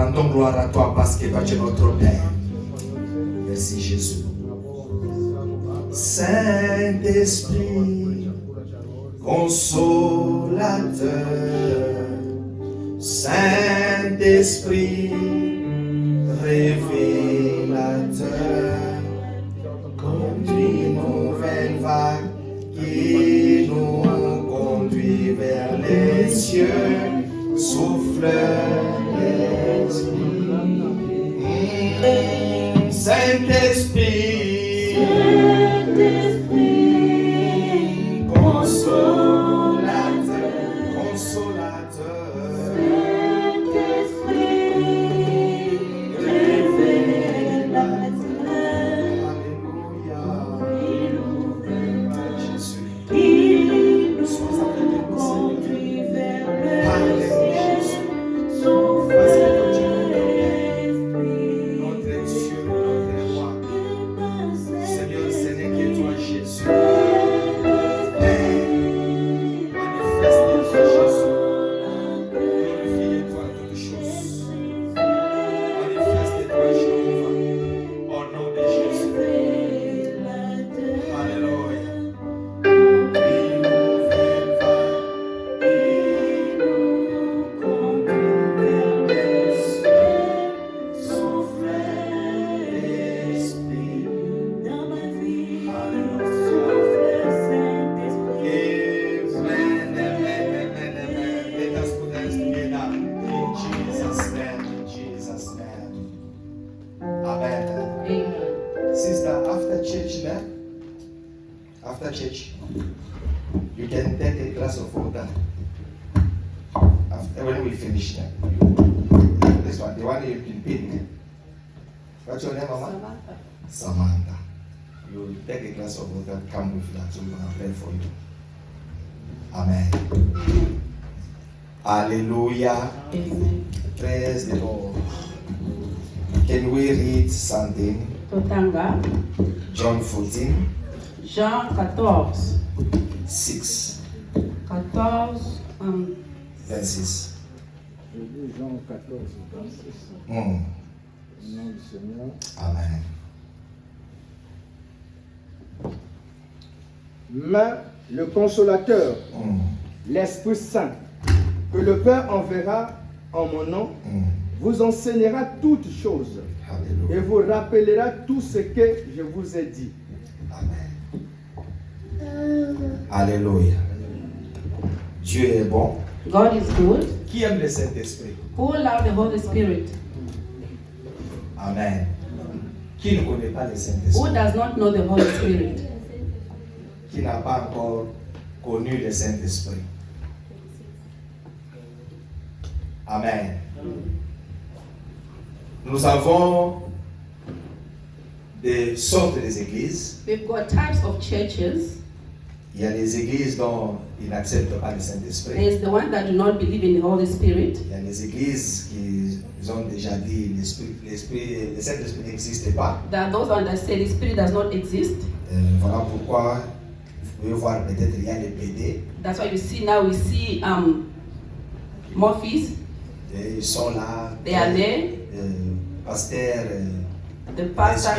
rendons gloire à toi parce que toi tu es notre Père. Merci Jésus. Saint-Esprit, consolateur, Saint-Esprit, révélateur, conduis nouvelle vague qui nous conduit vers les cieux, souffle l'esprit. Saint-Esprit, consolateur, consolateur, Saint-Esprit, révélateur, alléluia, Jésus, nous sommes appelés de conduit vers le Jésus, parce que toi tu es notre Dieu, notre roi. Seigneur, ce n'est que toi Jésus. After church, you can take a glass of water. After when we finish that, this one, the one you can pick. What's your name, Mama? Samantha. You take a glass of water, come with that, so we're gonna pray for you. Amen. Hallelujah. Amen. Praise the Lord. Can we read something? Totanga, John 14, Jean 14, 6 14, verses. Je lis Jean 14, 26. Mm. Au nom du Seigneur. Amen. Mais le consolateur, Mm. l'Esprit Saint, que le Père enverra en mon nom, Mm. vous enseignera toutes choses et Hallelujah. vous rappellera tout ce que je vous ai dit. Amen. Alléluia. Dieu est bon. God is good. Qui aime le Saint-Esprit? Who love the Holy Spirit? Amen. Qui ne connaît pas le Who Saint-Esprit? does not know the Holy Spirit? Qui n'a pas encore connu le Saint-Esprit? Amen. Nous avons des sortes d'églises. We've got types of churches. Il y a les églises dont ils n'acceptent pas le Saint-Esprit. There's the one that do not believe in the Holy Spirit. Il y a les églises qui ont déjà dit le Saint-Esprit n'existe pas. There are those ones that say the Spirit does not exist. Voilà pourquoi vous pouvez voir peut-être il y a les PD. That's why you see now we see Morphis. Et ils sont là. They are there. Pasteur The pastor,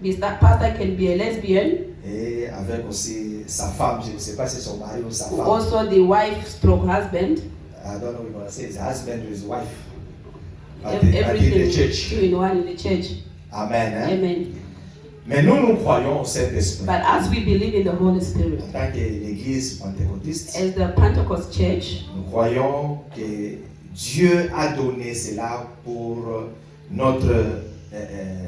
lesbienne. pastor can be a lesbian. Et avec aussi sa femme, je ne sais pas si c'est son mari ou sa femme. Also the wife stroke husband. I don't know what you're going to say, his husband or his wife. But in the Everything church. two in one in the church. Amen. Hein? Amen. Mais nous croyons au Saint-Esprit. But as we believe in the Holy En Spirit, tant que l'église pentecôtiste, as the Pentecost church, nous croyons que Dieu a donné cela pour notre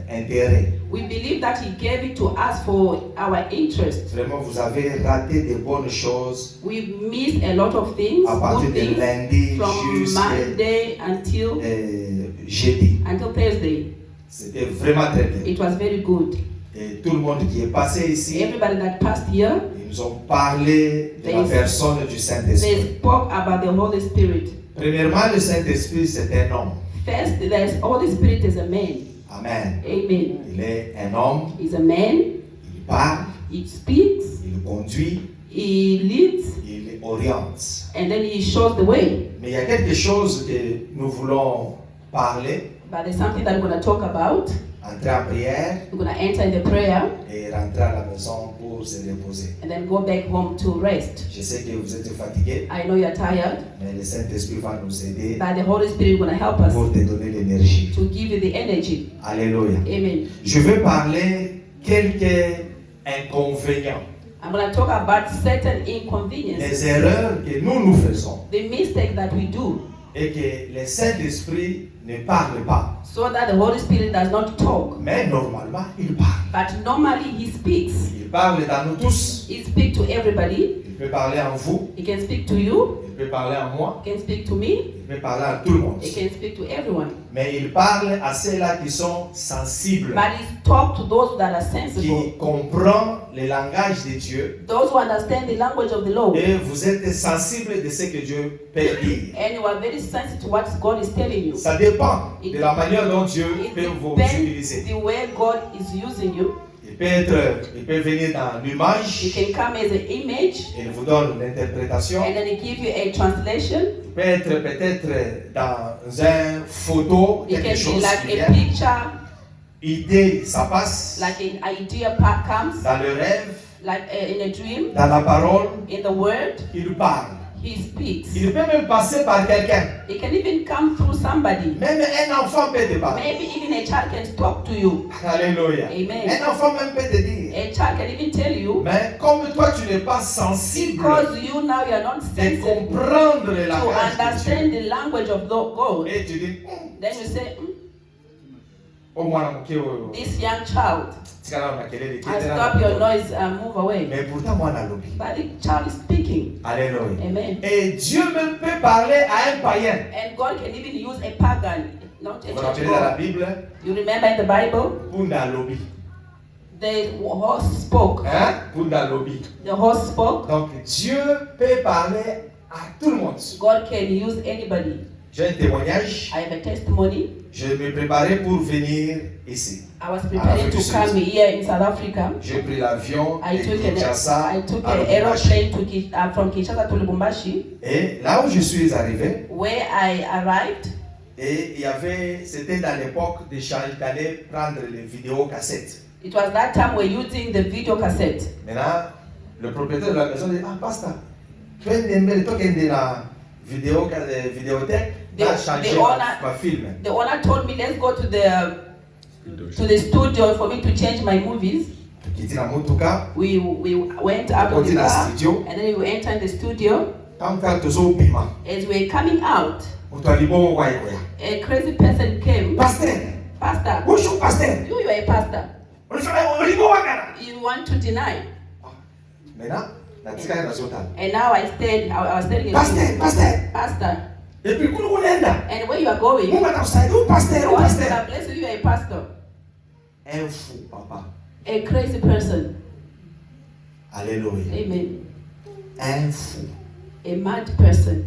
intérêt. we believe that He gave it to us for our interest. Vraiment, vous avez raté de bonnes choses We missed a lot of things, à partir good de things, lundi from jusqu'à Monday until jeudi. Thursday. C'était vraiment très bien. It was very good. Et tout le monde qui est passé ici, Everybody that passed here, ils nous ont parlé de la personne du they Saint-Esprit. spoke about the Holy Spirit. Premièrement, le Saint-Esprit, c'est un homme. First, the Holy Spirit is a man. Amen. Amen. Il est un homme, He's a man. il parle, He speaks. il conduit, He leads, il oriente. and then He shows the way. Mais il y a quelque chose que nous voulons parler. But there's something that we're going to talk about. entrer en prière We're going to enter in the prayer et rentrer à la maison pour se reposer. and then go back home to rest. Je sais que vous êtes fatigué, I know you're tired, mais le Saint-Esprit va nous aider but the Holy Spirit is going to help us pour te donner l'énergie. to give you the energy. Alléluia. Amen. Je vais parler quelques inconvénients, I'm going to talk about certain les inconveniences, erreurs que nous faisons the mistake that we do, et que le Saint-Esprit ne parle pas. so that the Holy Spirit does not talk. Mais normalement, il parle. But normally He speaks. Il parle dans nous tous. He speaks to everybody. Il peut parler en vous. He can speak to you. Il peut parler en moi. He can speak to me. Il peut parler à tout le monde. He can speak to everyone. Mais il parle à ceux-là qui sont sensibles, But He talks to those that are qui sensible, comprennent le langage de Dieu. those who understand the language of the Lord. Et vous êtes sensible de ce que Dieu peut dire. And you are very sensitive to what God is telling you. Ça dépend de la manière dont Dieu It peut vous depends utiliser. the way God is using you. Il peut venir dans He l'image, can come as an image il vous donne l'interprétation. and then He give you a translation. Il peut être peut-être dans une photo, It quelque can be chose like qui a vient. picture, Idée, ça passe like an idea comes, dans le rêve, like in a dream, dans la parole, in the word. il parle. He speaks. Il peut même passer par quelqu'un. It can even come through somebody. Même un enfant peut te parler. Maybe even a child can talk to you. Alléluia. Amen. Un enfant même peut te dire. A child can even tell you, Mais comme toi tu n'es pas sensible because you now you are not de sensitive comprendre le to langage de understand Dieu. the language of God, Et tu dis, then you say, oh mwana muke oyo. this young child, Tikala na kelele I kitera stop na your mukolo. noise and move away. Mais pourtant mwana lobi. But the child is speaking. Alléluia. Amen. Et Dieu même peut parler à un païen. And God can even use a pagan, not a Vous vous church rappelez dans la God. Bible, You remember in the Bible, Punda lobi. the horse spoke. Hein? Punda lobi. The horse spoke. Donc Dieu peut parler à tout le monde. God can use anybody. J'ai un témoignage. I have a testimony. Je me préparais pour venir ici. I was preparing to come here in South Africa. J'ai pris l'avion I de took Kinshasa an à Lubumbashi. aeroplane from Kinshasa to Lubumbashi, Et là où je suis arrivé, where I arrived. et il y avait, c'était dans l'époque de Charles d'aller prendre les vidéocassettes. It was that time we're using the video cassette. Maintenant, le propriétaire de la maison dit, ah, pasteur, tu es de la vidéothèque, The- va changer the owner- ma film. The owner told me, let's go to the studio for me to change my movies. Qui dit la motuka, We went out of the Continue car, studio. and then we entered the studio. quand tu es au piment, As we were coming out, tu as dit, bon, ouais, ouais. a crazy person came. Pasteur, Pastor, bonjour, pasteur. you are a pastor. On fait un ribo wakara. You want to deny. Maintenant, la tika est dans total. And now I was telling Pasteur, you, pasteur. Pastor, Et puis, quand on est là, and where you are going, on va dans ça, où pasteur, où God pasteur. will bless you, you are a pastor. Un fou, papa. A crazy person. Alléluia. Amen. Un fou. A mad person.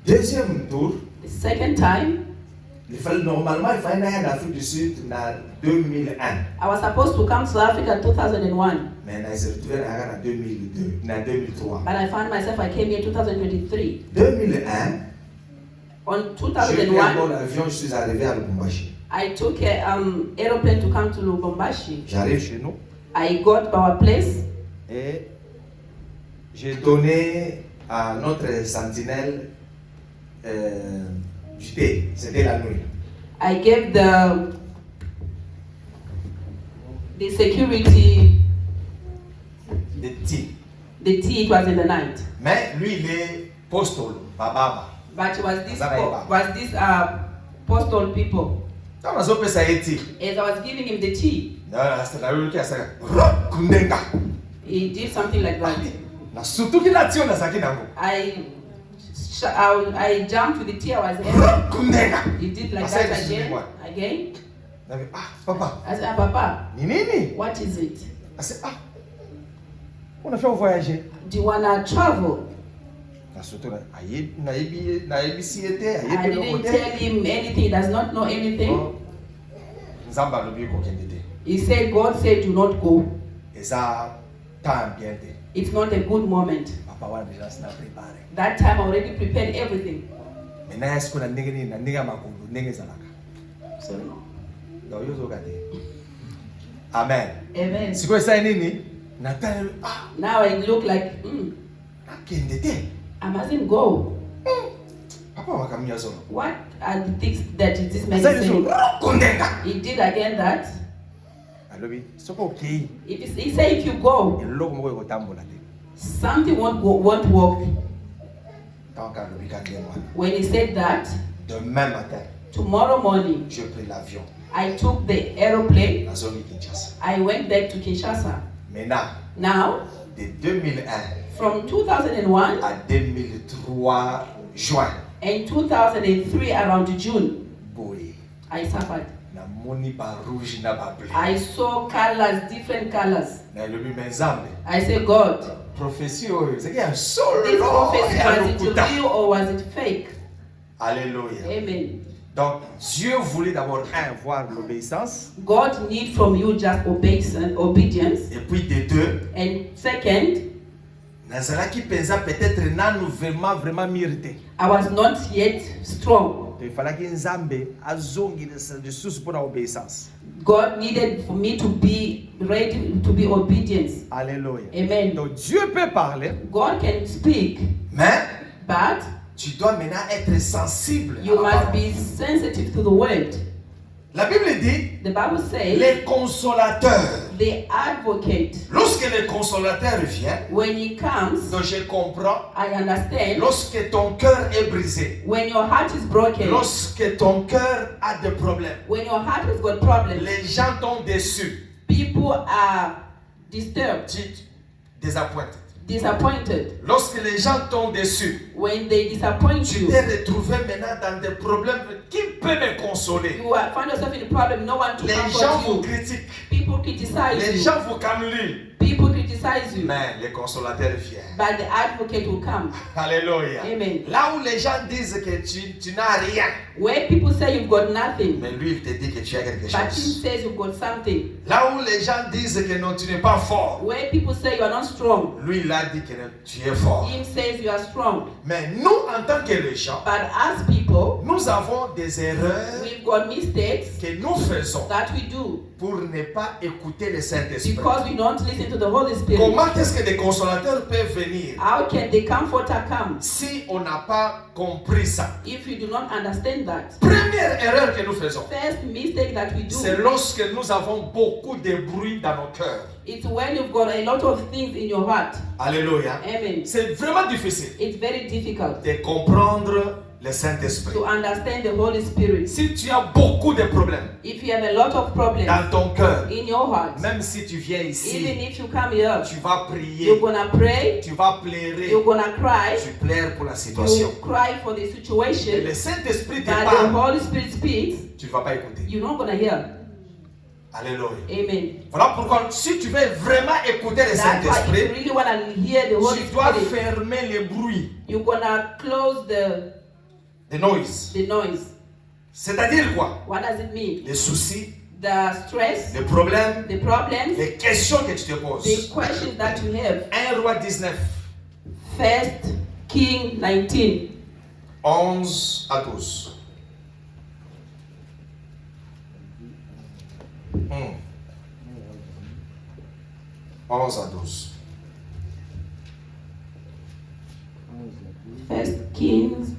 Deuxième tour, The second time, normalement, il fallait aller en Afrique du Sud en 2001. I was supposed to come to South Africa in 2001, Mais il s'est retrouvé en 2002, en 2003. but I found myself, I came here 2023. 2001, On j'ai pris un bon 2001, avion, je suis arrivé à Lubumbashi. I took an aeroplane to come to Lubumbashi. J'arrive chez nous I got to our place, et j'ai donné à notre sentinelle du thé. C'était la nuit. I gave the security Des thé. the tea. It was in the night, Mais lui, il est postal, Bababa. but it was this Zaraïba. postal people. Quand on a fait ça, il dit, As I was giving him the tea, c'est la rue qui a ça. Kundenga. he did something like that. Na surtout qu'il a tiré dans sa kinango. I jumped with the tea I was having. Kundenga. He did like I said, that "This is me, again. what?" Again. Ah, papa. I said, Papa, Ni nini? what is it? I said, ah. On a fait voyager. Do you wanna travel? Na surtout na ABC était, I didn't tell him anything. He does not know anything. Nzamba lobi ko kendete. He said, God said, do not go. Eza temps bien te. It's not a good moment. Papa wa déjà s'na préparé. That time I already prepared everything. Maintenant, est-ce qu'on a négé makulu, négé zalaka? Sorry. Non, yo zo gade. Amen. Amen. Si quoi ça nini? Nathan, ah, Now I look like, nakendete. I mustn't go. Papa wakamia zo. What are the things that this man is Ça ils saying? sont kondenga. He did again that. Alobi, soko okay. He said if you go, Eloko moko ekotambola te. something won't work. Tant qu'à alobi kangema. When he said that, Demain matin, tomorrow morning, j'ai pris l'avion. I took the aeroplane. Nazongi Kinshasa. I went back to Kinshasa. Maintenant, Now, de 2001 from 2001 à 2003 juin, and 2003 around June, boy, I suffered. na moni ba rouge na ba bleu. I saw colors, different colors. Na elobi menzambe. I said, God, Prophétie oyo, c'est qu'il y a un solo. this prophecy, et un was it lokuta. real or was it fake? Alléluia. Amen. Donc, Dieu voulait d'abord voir l'obéissance. God needs from you just obedience. Et puis de deux, And second, nazalaki penza peut-être nanu vraiment mérité. I was not yet strong. Il fallait que Nzambe azongi de source pour l'obéissance. God needed for me to be ready to be obedient. Alléluia. Amen. Donc Dieu peut parler, God can speak, mais but tu dois maintenant être sensible. you à la must parole. be sensitive to the word. La Bible dit, The Bible says les consolateurs. the advocate, Lorsque le consolateur vient, when he comes, donc je comprends, I understand. lorsque ton cœur est brisé, When your heart is broken, lorsque ton cœur a des problèmes, when your heart has got problems, les gens t'ont déçu, people are disturbed, disappointed. disappointed. Lorsque les gens t'ont déçu, When they disappoint tu you, t'es retrouvé maintenant dans des problèmes. Qui peut me consoler? you find yourself in a problem, no one to Les gens vous comfort you. critiquent, People criticize les you. gens vous camellent, People criticize you. mais le consolateur vient. But the advocate will come. Alléluia. Amen. Là où les gens disent que tu n'as rien, Where people say you've got nothing, mais lui il te dit que tu as quelque but he chose. says you've got something. Là où les gens disent que non, tu n'es pas fort, Where people say you are not strong, lui il a dit que non, tu es fort. him says you are strong. Mais nous, en tant que les gens, But as people, nous avons des erreurs we've got mistakes que nous faisons that we do pour ne pas écouter le Saint-Esprit. because we don't listen to the Holy Spirit. Comment est-ce que des consolateurs peuvent venir How can the comforter come si on n'a pas compris ça? if you do not understand that? Première erreur que nous faisons, First mistake that we c'est do, lorsque nous avons beaucoup de bruit dans nos cœurs. it's when you've got a lot of things in your heart. Alléluia. Amen. C'est vraiment difficile It's very difficult de comprendre le Saint-Esprit. to understand the Holy Spirit. Si tu as beaucoup de problèmes If you have a lot of problems dans ton cœur, in your heart, même si tu viens even ici, if you come here, tu vas you're prier, gonna pray, tu vas pleurer, you're gonna cry, tu pleures pour la you situation. cry for the Et situation, le Saint-Esprit te but the parle, Holy Spirit speaks, tu ne vas pas écouter. you're not gonna hear. Alléluia. Amen. Voilà pourquoi, si tu veux vraiment écouter le That's why if you Saint-Esprit, really wanna hear the Holy tu dois Spirit, fermer les bruits, you're gonna close les noises. the noise. C'est-à-dire quoi? What does it mean? Les soucis, The stress, les problèmes, the problems, les questions que tu te poses. the questions that you have. 1 Roi 19, First King 19, 11 à 12. 11 à 12. First Kings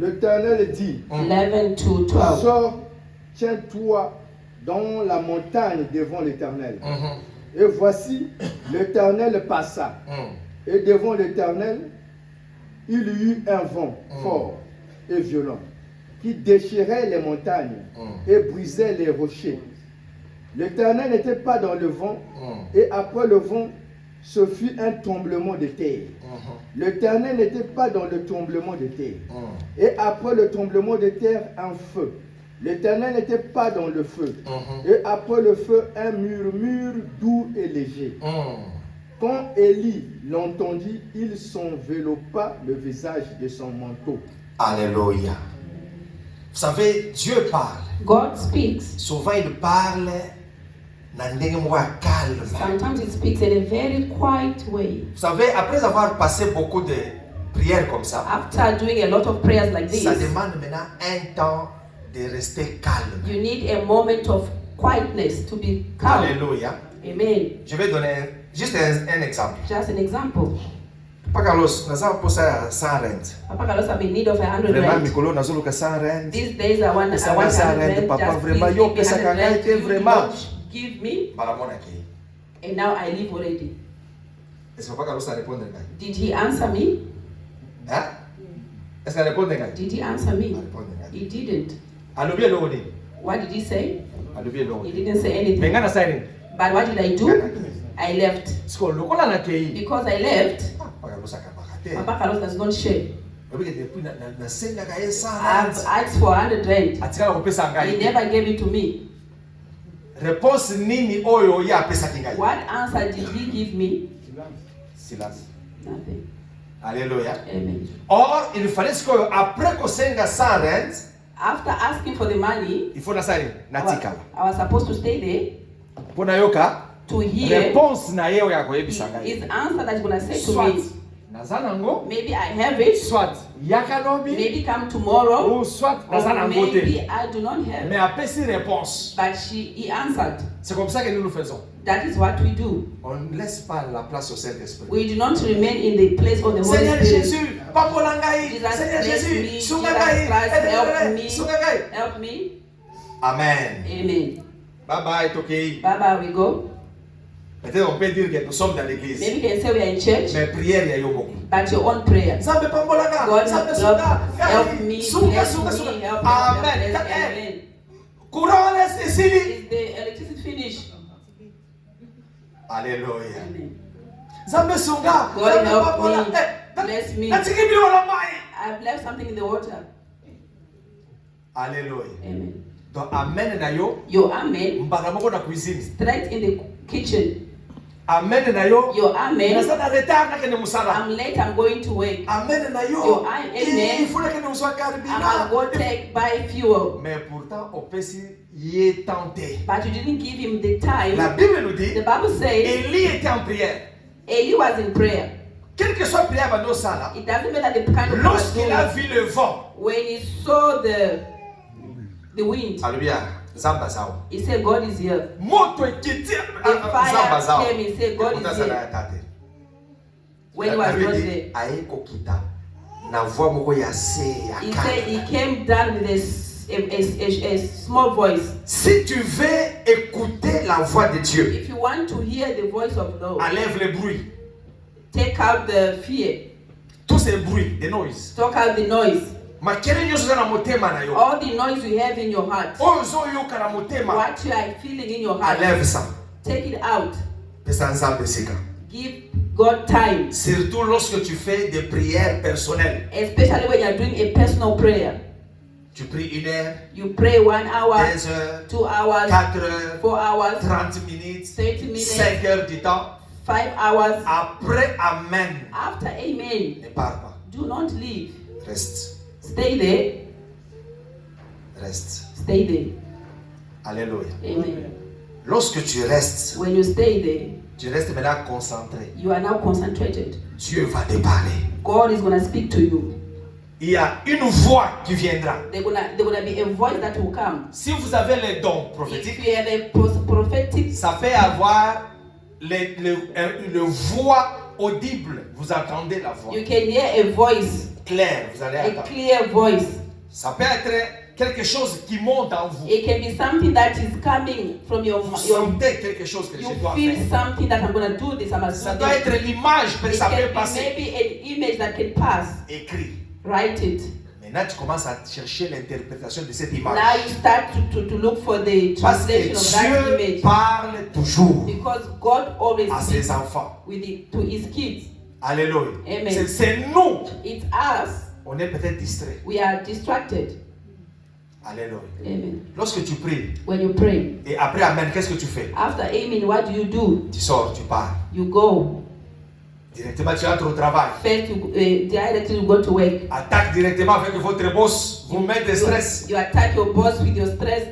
L'Éternel dit, 11 to 12. sors, tiens-toi dans la montagne devant l'Éternel. Mhm. Et voici, l'Éternel passa. Et devant l'Éternel, il y eut un vent fort et violent qui déchirait les montagnes et brisait les rochers. L'Éternel n'était pas dans le vent et après le vent, ce fut un tremblement de terre. L'Éternel n'était pas dans le tremblement de terre. Et après le tremblement de terre, un feu. L'Éternel n'était pas dans le feu. Et après le feu, un murmure doux et léger. Quand Élie l'entendit, il s'enveloppa le visage de son manteau. Alléluia. Vous savez, Dieu parle. God speaks. Souvent, il parle dans un calme. Sometimes he speaks in a very quiet way. Vous savez, après avoir passé beaucoup prières comme ça, after doing a lot of prayers like this, ça demande maintenant un temps de rester calme. you need a moment of quietness to be calm. Alléluia. Amen. Je vais donner juste un exemple. Just an example. Papa Carlos, nous avons posé 100 rent. Papa Carlos, I'm in need of 100 Vraiment, rand. Mikolo, nous avons 100 rent. These days I want Pesa 100 rand, papa, rand. vraiment, Just yo, please pesa give me 100 kakaite, rand. You vraiment. don't give me, Balamona qui. and now I leave already. Est-ce que Papa Carlos a répondu? Did he answer me? Hein? Est-ce qu'il a répondu? Did he answer me? Il He didn't. a bien l'ordre. What did he say? Il a bien l'ordre. He didn't say anything. Mais ngana saini. But what did I do? I left. Sko lokola na kei. Because I left, Papa Carlos akabakate. Papa Carlos does not share. Obi ke depuis na senga ka esa. I've asked for 100 rand. Atikala kopesa He ngai. never gave it to me. Réponse nini oyo ya pesa kingai? What answer did he give me? Silence. Nothing. Alléluia. Amen. Or, il fallait que après qu'on senga 100 rent, After asking for the money, il faut na sali na tikala. I was supposed to stay there Pona yoka to hear réponse na yeo ya koyebisa ngai. his answer that he's going to say to Soit me. nazana ngo, Maybe I have it, soit yakanobi, maybe come tomorrow, ou soit or nazana ngote. maybe I do not have Mais it. apesi réponse. But he answered. C'est comme ça que nous le faisons. That is what we do. On ne laisse pas la place au Saint-Esprit. We do not remain in the place of the Holy Seigneur Spirit. Jésus, pambola ngai. Jesus, Seigneur bless Jésus, me. sunga Jesus ngai. Christ, help me. Sunga ngai. Help me. Amen. Amen. Bye bye, Tokei. Bye bye, we go. Peut-être on peut dire que nous sommes dans l'église. Maybe you can say we are in church, Mais prière, il y a eu beaucoup. but your own prayer. Zambe pambola nga. God Zambe help, sunga. help me, Sunga, bless sunga, me, sunga. help me, Amen. bless, amen. Courant laisse ici. Is the electricity finished? Alléluia. Amen. Zambe sunga. God Zambe help pambola. me, bless me. Natiki bilo la mai. I've left something in the water. Alléluia. Amen. Donc amen na yo. Your amen, Mbaka moko na cuisine. straight in the kitchen. Amen na yo. Your amen, Nasa na retard na kene musala. I'm late, I'm going to work. Amen na yo. Your amen. Il faut que nous soyons I'm carburant. going to take buy fuel. Mais pourtant, au Pessi, il est tenté. But you didn't give him the La time. Bible nous dit, The Bible says Élie était en prière. Eli was in prayer. Quelle que soit la prière, dans ça là, It doesn't matter the kind of lorsqu'il a person. vu le vent, When he saw the wind, alléluia, Zamba Zao. he said, God is here. Moto ekiti The Zamba fire Zao. came, he said, God is here. When he was not there, Aeko kita na voix moko ya se ya he said he came down with a small voice. Si tu veux écouter la voix de Dieu, If you want to hear the voice of Lord, enlève le bruit. take out the fear, Tous ces bruits, the noise. take out the noise, Makele nyonso za na motema na yo. all the noise you have in your heart, Oyo ozoyoka na motema. what you are feeling in your heart, Enlève ça. take it out. Pesa nzambe sika. Give God time, Surtout lorsque tu fais des prières personnelles. especially when you are doing a personal prayer. Tu pries 1 heure, You pray 1 hour, 2 heures, 2 hours, 4 heures, 4 hours, 30 minutes, 30 minutes, 5 heures du temps. 5 hours. Après, Amen. After amen, Ne pars pas. do not leave. Reste. Stay there. Reste. Stay there. Alléluia. Amen. Lorsque tu restes, When you stay there, tu restes maintenant concentré. you are now concentrated. Dieu va te parler. God is going to speak to you. Il y a une voix qui viendra. There's gonna be a voice that will come. Si vous avez les dons If prophétiques, you have a prophetic, ça peut avoir le voix audible. Vous entendez la voix. you can hear a voice, Claire, vous allez a entendre. clear voice. Ça peut être quelque chose qui monte en vous. It can be something that is coming from your Vous sentez quelque chose que you je dois feel faire. something that I'm going to do this. I must Ça do doit this. être l'image, mais It ça peut can be passer. maybe an image that can pass. Écrit. Write it. Maintenant, tu commences à chercher l'interprétation de cette image. Now you start to look for the Parce que translation of that Dieu image. parle toujours Because God always à ses speaks enfants. to his kids. Alléluia. Amen. C'est nous. It's us. On est peut-être distrait. We are distracted. Alléluia. Amen. Lorsque tu pries, When you pray, et après Amen, qu'est-ce que tu fais? after amen, what do you do? Tu sors, tu pars. You go. Directement, tu entres au travail. First, you directly you go to work. Attaque directement avec votre boss. Vous mettez des stress. You attack your boss with your stress.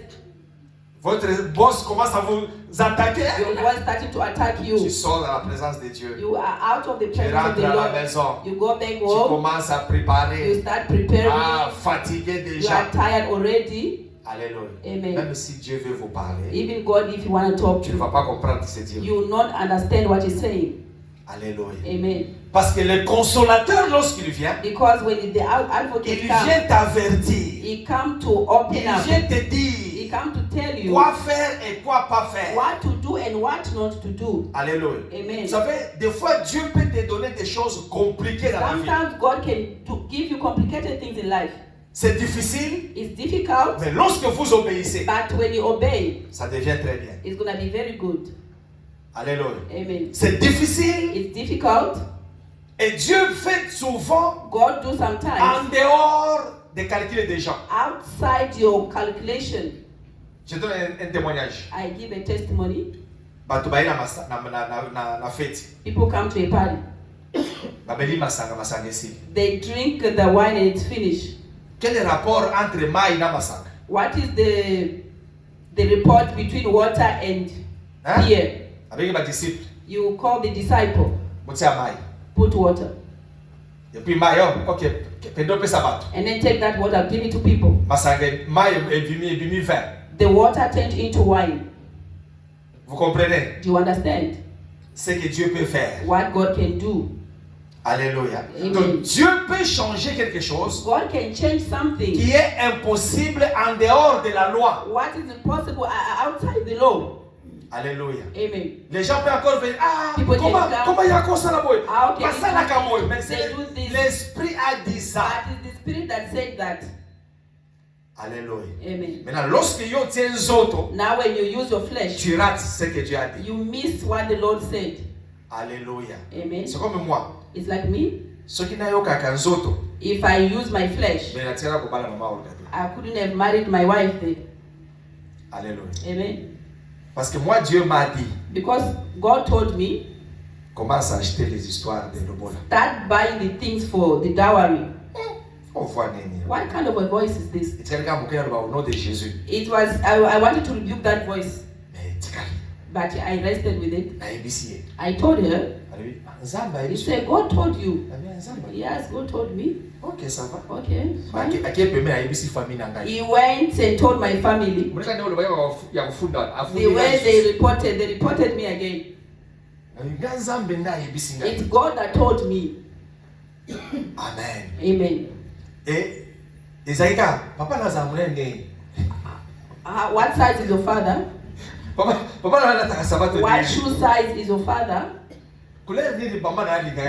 Votre boss commence à vous attaquer. Your boss started to attack Tu you. sors dans la présence de Dieu. You are out of the Tu presence of rentres the à la Lord. maison. You go back Tu home. commences à You préparer. start preparing. Fatigué You déjà. are tired already. Alléluia. Amen. Même si Dieu veut vous parler, Even God, if you want to talk tu to ne vas pas comprendre ce que c'est Dieu. you will not understand what he's saying. Alléluia. Amen. Parce que le consolateur, lorsqu'il vient, Because when the advocate il comes, vient t'avertir. he comes to open Il up. vient te He dire comes to tell you quoi faire et quoi pas faire. what to do and what not to do. Alléluia. Amen. Vous savez, des fois, Dieu peut te donner des choses compliquées dans la vie. Sometimes God can give you complicated things in life. C'est difficile, It's difficult, mais lorsque vous obéissez, but when you obey, ça devient très bien. it's going to be very good. Alléluia. Amen. C'est difficile It's difficult. et Dieu fait souvent God do sometimes en dehors des calculs des gens. outside your calculation. Je donne un témoignage. I give a testimony. Bato baye na fête. People come to a party. Babeli masanga ici. They drink the wine and it's finished. Quel est le rapport entre mai na masanga? What is the report between water and Hein? beer? Avec les disciples, You call the disciple, mutia mai. put water, Et puis mai, ok, pendo pesa bato. and then take that water, give it to people. Masanga mai ebimi vin. The water turned into wine. Vous comprenez? Do you understand Ce que Dieu peut faire. what God can do? Alléluia. Amen. Donc Dieu peut changer quelque chose God can change something. qui est impossible en dehors de la loi. What is impossible outside the law? Alléluia. Amen. Les gens peuvent encore venir. Ah, People comment il y a comme ça là-bas? How can Pas ça là comme moi. Mais they c'est do this? l'esprit a dit ça. But it's the spirit that said that. Alléluia. Amen. Maintenant, lorsque yo tiens autres, Now when you use your flesh, tu rates ce que Dieu a dit. you miss what the Lord said. Alléluia. Amen. C'est comme moi. It's like me. Ce qui n'a yo kaka nzoto, If I use my flesh, mais la tira ko bala mama orgato. I couldn't have married my wife then. Alléluia. Amen. Parce que moi Dieu m'a dit, Because God told me, commence à acheter les histoires de Lobola. start buying the things for the dowry. On voit nini. What kind of a voice is this? Et quelqu'un m'a dit au nom de Jésus. It was, I wanted to rebuke that voice, Mais tikali. but I rested with it. Na ebisi. I told her, Alléluia. Nzamba he ebisi. said, God told you. Nzamba. Yes, God told me. OK, ça va. Okay. fine. Aki peme na ebisi famille na ngai. He went and told my family. Muleka ndio loba ya kufunda. The way they reported me again. Na nzambe nda ebisi ngai. It's God that told me. Amen. Amen. Et Ezaïka, papa na zamule ngai. What size is your father? Papa na nataka sabato. What shoe size is your father? Couleur nini papa na linga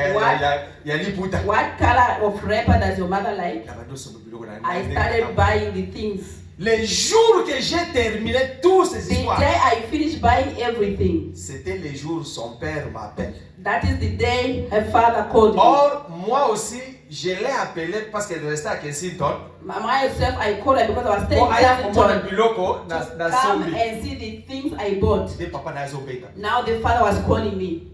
ya liputa. What color of wrapper does your mother like? Na bado somo biloko na. I started buying the things. Les jours que j'ai terminé toutes ces The histoires, day I finished buying everything, c'était les jours son père m'appelle. that is the day her father called me. Or, moi aussi, je l'ai appelé parce qu'elle restait à Kensington. Myself, I called her because I was staying Pour aller in comprendre Kensington. biloko na Come sombi. and see the things I bought. Et papa na zobeka. Now the father was calling me.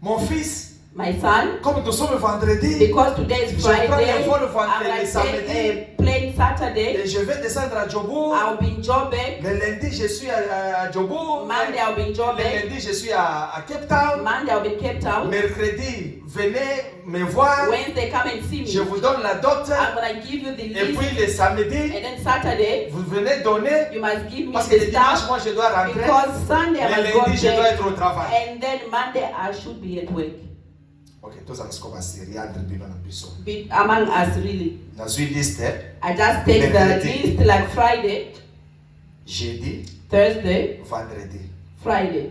Mon fils, My son, comme nous sommes vendredi, because today is Je prends Friday, le vol I'm like le samedi. take a plane Saturday. et je vais descendre à Djobour. I'll be in Joburg. Le lundi, je suis à Djobour. Monday I'll be in Le Joburg. lundi, je suis à Cape Town. Monday I'll be in Cape Town. Mercredi, venez me voir. Wednesday come and see Je me. vous donne la dot. I'm gonna give you the Et list. puis le samedi, And then Saturday vous venez donner. you must give me Parce que le the dimanche, stuff moi, je dois rentrer. because Sunday I Le must go lundi, je dois there. être au travail. And then Monday I should be at work. Ok, tous ça comme série entre bino na biso. Be among us really. Na zui liste, I just take the Mercredi. list like Friday, jeudi, Thursday, vendredi. Friday.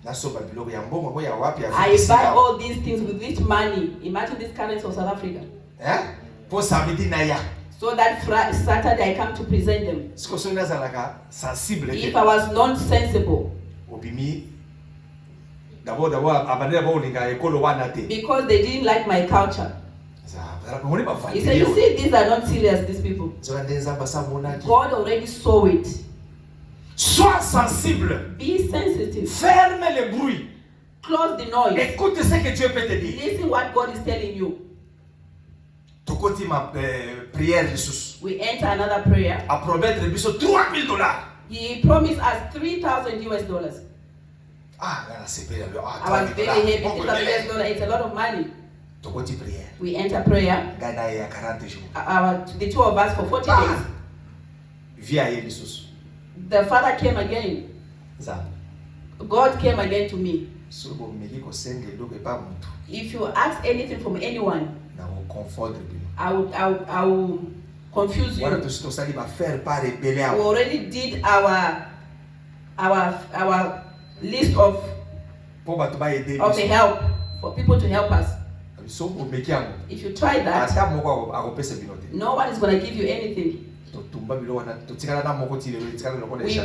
Na soba biloko ya mbongo ngo ya wapi ya I fisi buy ya. all these things with which money. Imagine this currency of South Africa. Hein? Pour samedi na ya. So that Saturday I come to present them. Siko so nazalaka sensible If ke. I was non-sensible, Obimi d'abord abandonner ba olinga ekolo wana te. because they didn't like my culture. Ça ngoni ba He said, you see, these are not serious, these people. Zo ndenza basa mona ki. God already saw it. Sois sensible. Be sensitive. Ferme le bruit. Close the noise. Écoute ce que Dieu peut te dire. Listen what God is telling you. Tokoti ma prière Jesus. We enter another prayer. À promettre biso $3,000. He promised us $3,000. Ah, là, c'est payé. I was very happy. $3,000, it's a lot of money. We enter prayer. The two of us for 40 days. The father came again. God came again to me. If you ask anything from anyone, I will confuse you. We already did our list of the help for people to help us. If you try that, no one is going to give you anything. We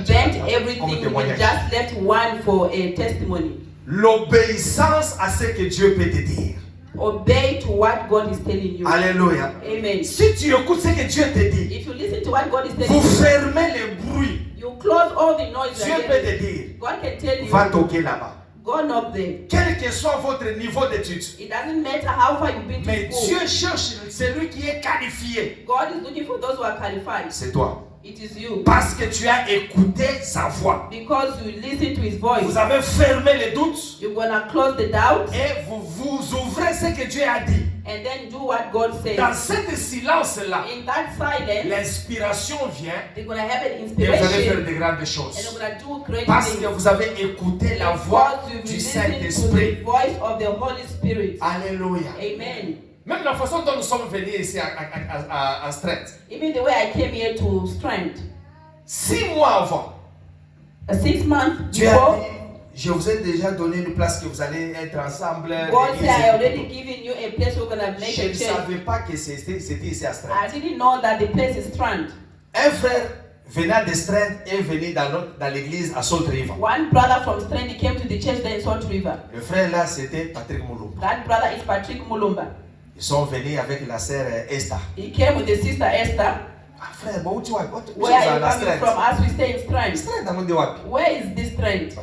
bent everything, we just left one for a testimony. L'obéissance à ce que Dieu peut te dire. Obey to what God is telling you. Alléluia. Amen. Si tu écoutes ce que Dieu te dit, if you listen to what God is telling vous you, fermez les bruits. You close all the noise. Dieu peut te dire, God can tell you, va toquer là-bas. Go knock there. Quel que soit votre niveau d'études. It doesn't matter how far you've been to Mais school. Dieu cherche celui qui est qualifié. God is looking for those who are qualified. C'est toi. It is you. Parce que tu as écouté sa voix. Because you listen to his voice. Vous avez fermé les doutes. You're gonna close the doubts. Et vous ouvrez ce que Dieu a dit. And then do what God says. Dans ce silence-là, in that silence, l'inspiration vient. They're gonna have an Et inspiration. vous allez faire de grandes choses. And they're gonna do great Parce things. que vous avez écouté la voix du Saint-Esprit. The voice of the Holy Spirit. Alléluia. Amen. Même la façon dont nous sommes venus ici à Strength. Even the way I came here to Strength. 6 mois avant. 6 months Dieu before. a dit, je vous ai déjà donné une place que vous allez être ensemble. God said, I already given you a place we're gonna make Je a ne church. savais pas que c'était ici à Strength. I didn't know that the place is Strength. Un frère venant de Strength est venu dans l'église à Salt River. One brother from Strength came to the church there in Salt River. Le frère là, c'était Patrick Mulumba. That brother is Patrick Mulumba. Ils sont venus avec la sœur Esther. He came with the sister Esther. Ah frère, bon, tu vois, where are you coming from? As we stay in Strength. Strength, where is this Strength?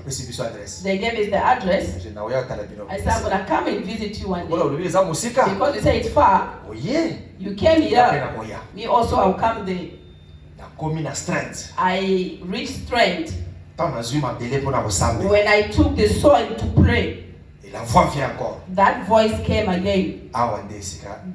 They gave us the address. I said, I'm going to come and visit you one day. Because you say it's far. Oh yeah. You came here. Me also, I'll come there. I reached Strength. When I took the soil to pray. That voice came again.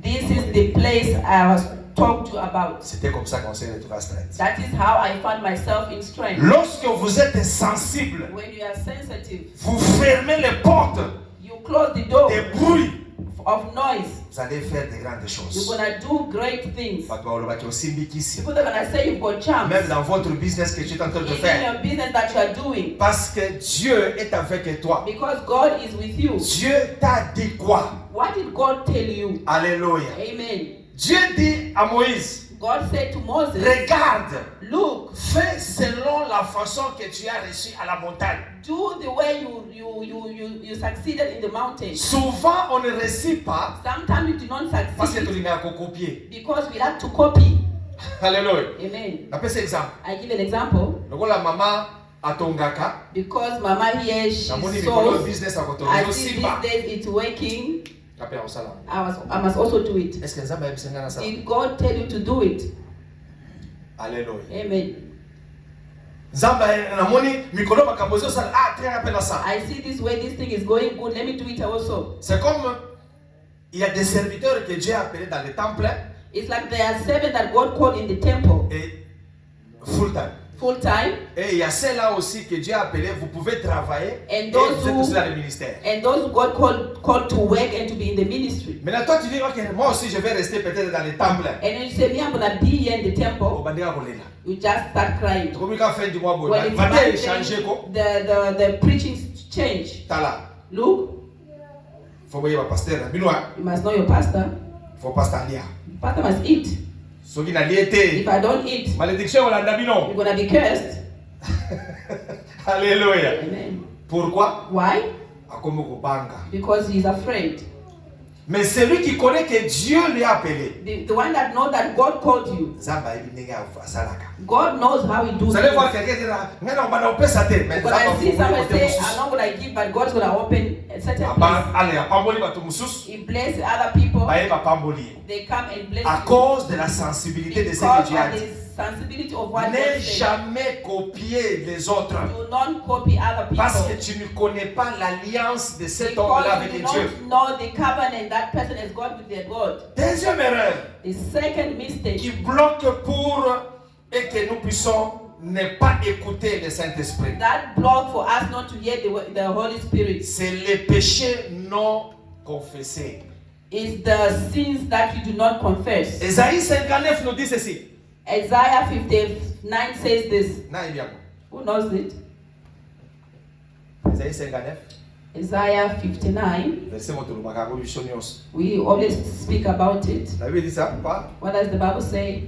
This is the place I was talked to about. That is how I found myself in Strength. Lorsque vous êtes sensible, when you are sensitive, vous fermez les portes. You close the door. Des bruits. Of noise. Vous allez faire de grandes choses. You're gonna do great things. People are gonna say you've got charms. Même dans votre business que tu es en train de faire. In your business that you are doing. Parce que Dieu est avec toi. Because God is with you. Dieu t'a dit quoi? What did God tell you? Alléluia. Amen. Dieu dit à Moïse. God said to Moses. Regarde. Look. Fais selon la façon que tu as reçu à la montagne. Do the way you succeeded in the mountain. Souvent on ne réussit pas. Sometimes we do not succeed. Parce que tu n'as qu'à copier. Because we like to copy. Alléluia. Amen. I give an example. La maman atongaka. Because mama here she sows. I see these days it's working. I must also do it. Did God tell you to do it? Alléluia. Amen. I see this way this thing is going good. Let me do it also. C'est comme il y a des serviteurs que Dieu a appelés dans le temple. It's like there are 7 that God called in the temple. Et full time. Full time. Et il y a ceux-là aussi que Dieu a appelés, vous pouvez travailler and et those vous êtes aussi dans le ministère. And those God called to work and to be in the ministry. Maintenant toi tu dis ok, moi aussi je vais rester peut-être dans le temple. And then you say me I'm gonna be here in the temple. You just start crying. When the preaching change. Look. You must know your pastor. Pastor must eat. If I don't eat, you're gonna be cursed. Alléluia. Amen. Pourquoi? Why? Because he's afraid. Mais celui qui connaît que Dieu lui a appelé. The one that knows that God called you. God knows how he does. Vous allez voir quelqu'un dire, mais non, on peut ça terre. Mais when I see somebody say, I'm not going to give, but God's going to open a certain place. He blesses other people. They come and bless à cause de la sensibilité de ce que Dieu a dit. sensibility of what Ne God says. jamais copier les autres. Do not copy other people. Parce que tu ne connais pas l'alliance de cet homme-là Because avec you Dieu. don't know the covenant that person has got with their God. Deuxième erreur The second mistake qui bloque pour et que nous puissions ne pas écouter le Saint-Esprit, that block for us not to hear the Holy Spirit c'est les péchés non confessés. is the sins that you do not confess. Ésaïe 59 nous dit ceci. Isaiah 59 says this. Who knows it? Ésaïe 59. Isaiah 59. Verset We always speak about it. La Bible dit ça, quoi? What does the Bible say?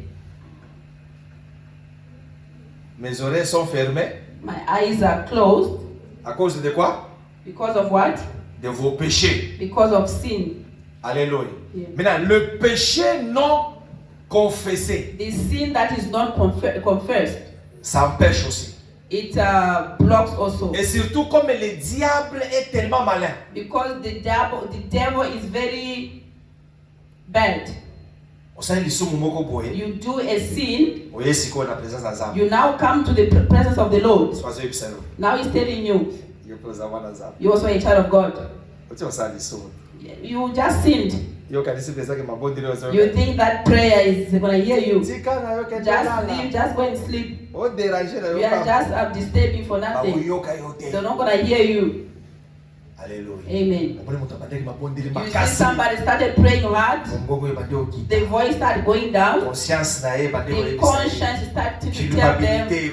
Mes oreilles sont fermées. My eyes are closed. À cause de quoi? Because of what? De vos péchés. Because of sin. Alléluia. Yeah. Maintenant, le péché non confessé, The sin that is not confessed, ça empêche aussi. it blocks also. Et surtout comme le diable est tellement malin. Because the devil is very bad. You do a sin, you now come to the presence of the Lord. Now he's telling you, you also a child of God. You just sinned. You think that prayer is going to hear you. Just leave, just go and sleep. You are just disturbing for nothing. They're not going to hear you. Hallelujah. Amen. You see somebody started praying hard, the voice started going down, the conscience started to tell them, the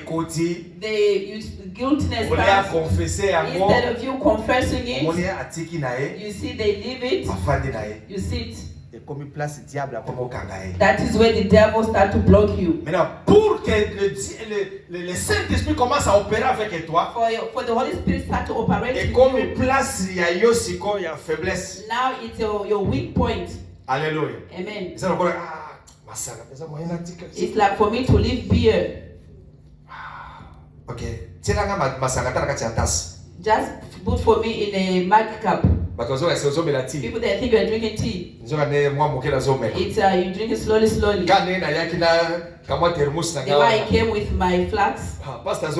guiltiness comes. Instead of you confessing it, you see they leave it, you sit. That is where the devil starts to block you. Maintenant, pour que le Saint-Esprit commence à opérer avec toi, for the Holy Spirit start to operate et in comme you, place il y a yo siko il y a faiblesse. now it's your weak point. Alléluia. Amen. It's like for me to leave beer. Okay. Just put for me in a mug cup. People that think you are drinking tea. It's you drink it slowly. The way I came with my flask. Pastor is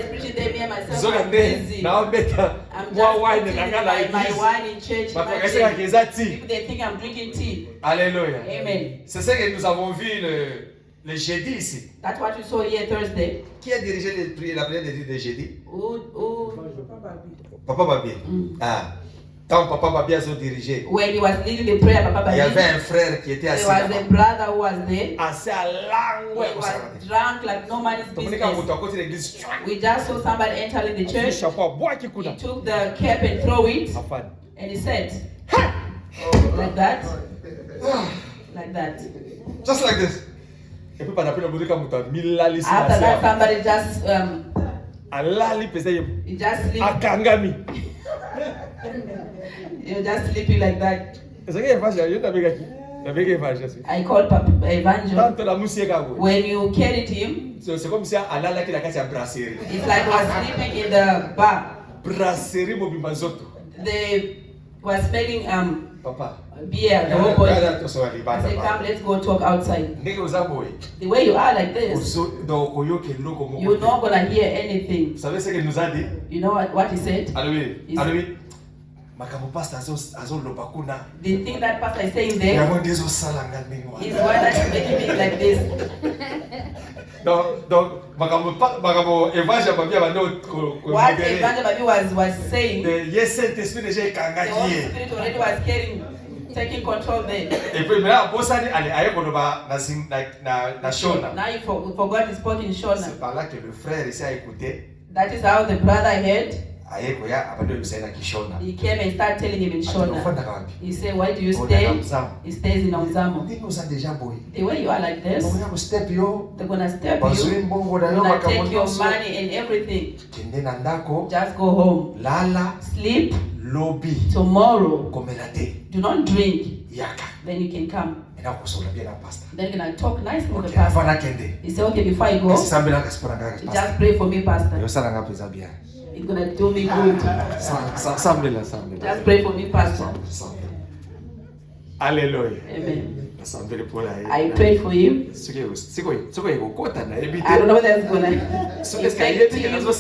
preaching there, me and myself are busy. I'm just putting my wine in church. People they think I'm drinking tea. Alléluia. Amen. C'est ce que nous avons vu le jeudi ici. That's what you saw here Thursday. Qui a dirigé la prière de jeudi? Papa Babi. Ah. Quand Papa Babi a dirigé, when he was leading the prayer, Papa Babi, il y avait un frère qui était assis. There was a brother who was there. Assis à langue. He was drunk like no man's business. We just saw somebody entering the church. He took the cap and threw it. And he said, like that. Like that. Just like this. After that, somebody just he just sleep. You're just sleeping like that. I called Papa Evangel. When you carried him, it's like he was sleeping in the bar. They were smelling beer. The whole body. I said, come, let's go talk outside. The way you are like this, you're not going to hear anything. You know what he said? The thing that pastor is saying there is why that's making me like this. What Evangel Babi was saying, the Holy Spirit already was taking control there. Now you forgot to speak in Shona. That is how the brother heard. He came and started telling him in Shona. He said, why do you stay? He stays in Onzamo. The way you are like this, they're going to step you. They're going to take your money and everything. Just go home. Sleep. Tomorrow, do not drink. Then you can come. Then you can talk nicely with the pastor. He said, okay, before I go, just pray for me, pastor. It's going to do me good. Just pray for me, pastor. Hallelujah. Amen. I prayed for him. I don't know whether it's going to affect him. Or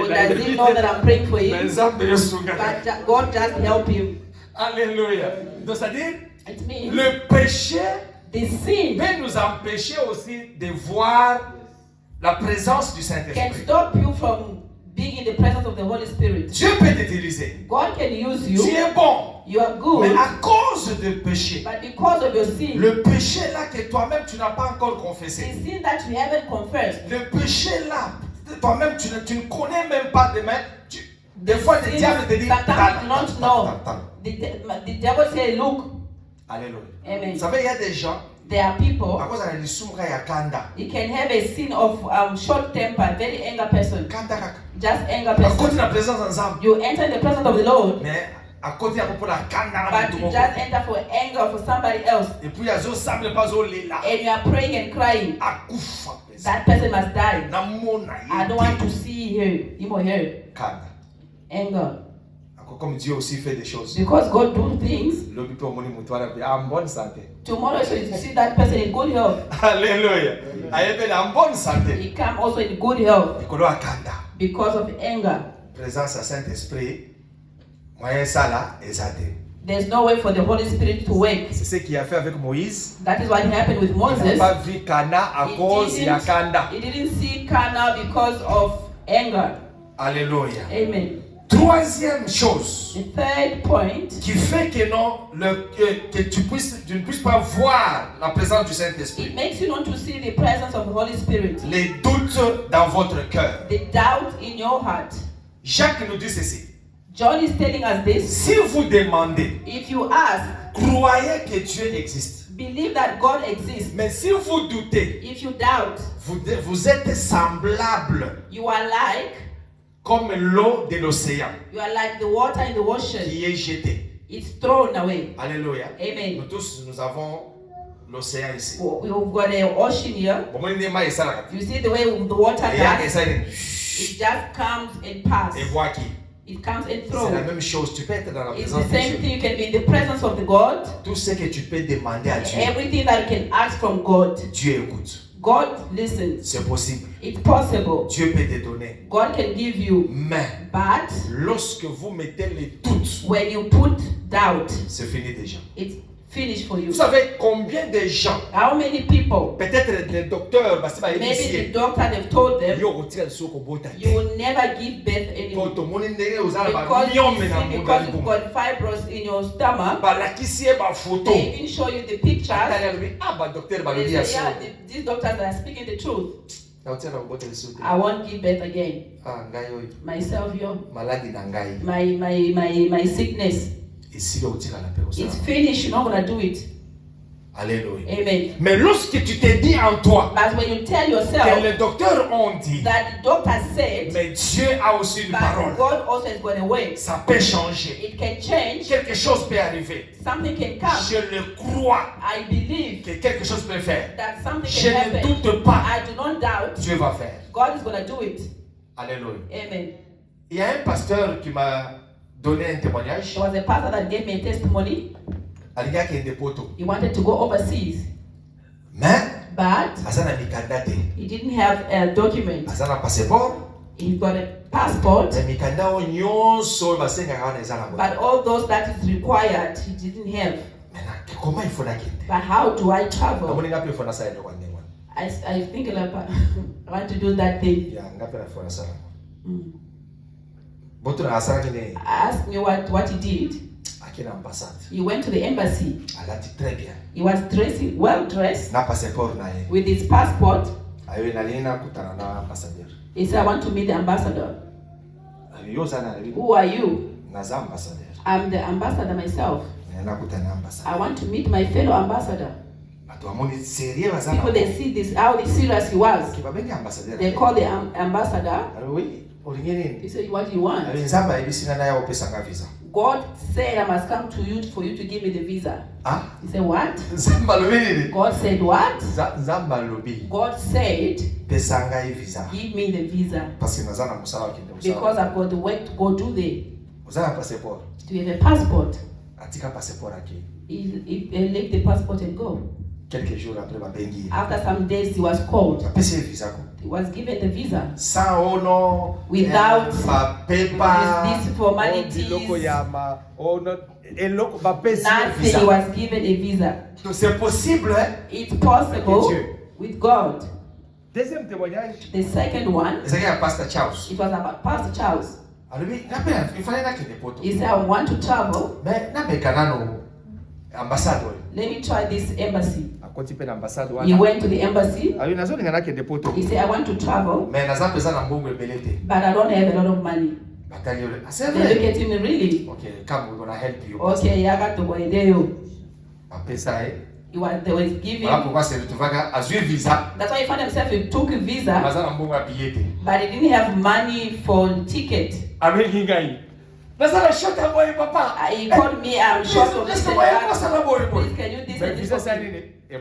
does he know that I'm praying for him? But God just help him. Alléluia. Donc c'est-à-dire, It means le péché the sin peut nous empêcher aussi de voir la présence du can Saint-Esprit. stop you from being in the presence of the Holy Spirit. Dieu peut t'utiliser. God can use Tu you. es bon. You are good. Mais à cause du péché, But because of your sin, le péché là que toi-même tu n'as pas encore the confessé, sin that you haven't confessed, le péché là, toi-même tu ne connais même pas de même. Des fois le diable te dit, sometimes you don't know. The devil say, look. Alléluia. Amen. Vous savez, il y a des gens, There are people, à cause de l'isumra ya kanda. you can have a sin of short temper, very anger person. Kanda kaka. Just anger À côté person. de la présence ensemble. You enter in the presence of the Lord, Mais à côté pour la kanda but you just enter for anger for somebody else. et puis il y a zo sable pas zo lela. And you are praying and crying. Akufa. That person must die. Na mona I don't want to see him or her. kanda. Anger. Comme Dieu aussi fait des choses. Because God do things. Le people moni mutwara en bonne santé. Tomorrow you see that person in good health. Alléluia. Ayebe en bonne santé. He come also in good health Ikolo akanda. because of anger. Présence à Saint-Esprit. Moyen ça là exalté. There's no way for the Holy Spirit to work. C'est ce qu'il a fait avec Moïse. That is what happened with Il n'a Moses. pas vu Cana à cause ya kanda. He didn't see Cana because of anger. Alléluia. Amen. Troisième chose The third point qui fait que que tu ne puisses pas voir la présence du Saint-Esprit. it makes you not to see the presence of the Holy Spirit. Les doutes dans votre cœur. The doubt in your heart. Jacques nous dit ceci. John is telling us this. Si vous demandez, If you ask, croyez que Dieu existe. believe that God exists. Mais si vous doutez, If you doubt, vous êtes semblable you are like comme l'eau de l'océan the water in the ocean. qui est jetée. It's thrown away. Alléluia. Amen. Nous tous, nous avons l'océan ici. We've got an ocean here. You see the way the water does. It just comes and passes. Et vois qui? It comes and C'est throws. la même chose. Tu peux être dans la It's présence the de same Dieu. thing. You can be in the presence of the God. Tout ce que tu peux demander à Dieu, Everything that you can ask from God, Dieu écoute. God listens. C'est possible. It's possible. Dieu peut te donner. God can give you. Mais But lorsque vous mettez les doutes, when you put doubt, c'est fini déjà. it's finished for you. Vous savez combien de gens, How many people, peut-être les docteurs, maybe the doctor they've told them, you you will never give birth anymore. Because You've got fibroids in your stomach. They even show you the pictures. They say, yeah, these doctors are speaking the truth. I won't give birth again. Myself, my sickness. It's finished. You're not gonna do it. Alléluia. Amen. Mais lorsque tu te dis en toi But when you tell que yourself les docteurs ont dit, that the doctor said, mais Dieu a aussi une but parole, God also has got a way. ça peut changer. It can change. Quelque chose peut arriver. Something can come. Je le crois I believe que quelque chose peut faire. that something Je can ne happen. doute pas. I do not doubt. Dieu va faire. God is going to do it. Alléluia. Amen. Il y a un pasteur qui m'a donné un témoignage. There was a pastor that gave me a testimony. He wanted to go overseas. Mais But azana mikanda te. he didn't have a document. Azana passeport. He got a passport. Mais mikanda o nyonso basengaka wana eza na But all those that is required, he didn't have. Maintenant, comment il faut nakende? But how do I travel? Namoni ngapi faut nasala ndo kwande mwana. I think like, I want to do that thing. Ya ngapi na faut nasala. I Boto na asala kine. asked me what he did. Akina ambassade. He went to the embassy. Alati très bien. He was dressing, well dressed, Na passeport na ye. with his passport. Ayo nalina kutana na ambassadeur. He said, I want to meet the ambassador. Yo sana na Who are you? naza ambassadeur. I'm the ambassador myself. Na kutana ambassadeur. I want to meet my fellow ambassador. Bato amoni sérieux bazana. People, they see this, how serious he was. Kibabengi ambassadeur. They call the ambassador. Alors oui, olingenini. He said, what do you want? Ayo nzamba ebisina na ya opesanga visa. God said, I must come to you for you to give me the visa. Ah? He said, what? Nzamba lobi. God said, what? Nzamba lobi. God said, Pesanga e visa. give me the visa. Parce que nazana musala wakende musala. Because I've got the work to go do there. Uzana passeport. Do you have a passport? Atika passeport aki. He left the passport and go. Quelques jours après, After some days, he was called. He was given the visa. Without these formalities, nothing, he was given a visa. C'est possible, it's possible with God. Deuxième témoignage. The second one, it was about Pastor Charles. He said, I want to travel. Let me try this embassy. He went to the embassy. He said, I want to travel, but I don't have a lot of money. They look at him, really? Okay, come, we're gonna help you. Okay, I got the way there. They was giving. That's why he found himself. He took a visa, but he didn't have money for ticket. He called me. I'm short of this. Please, can you this?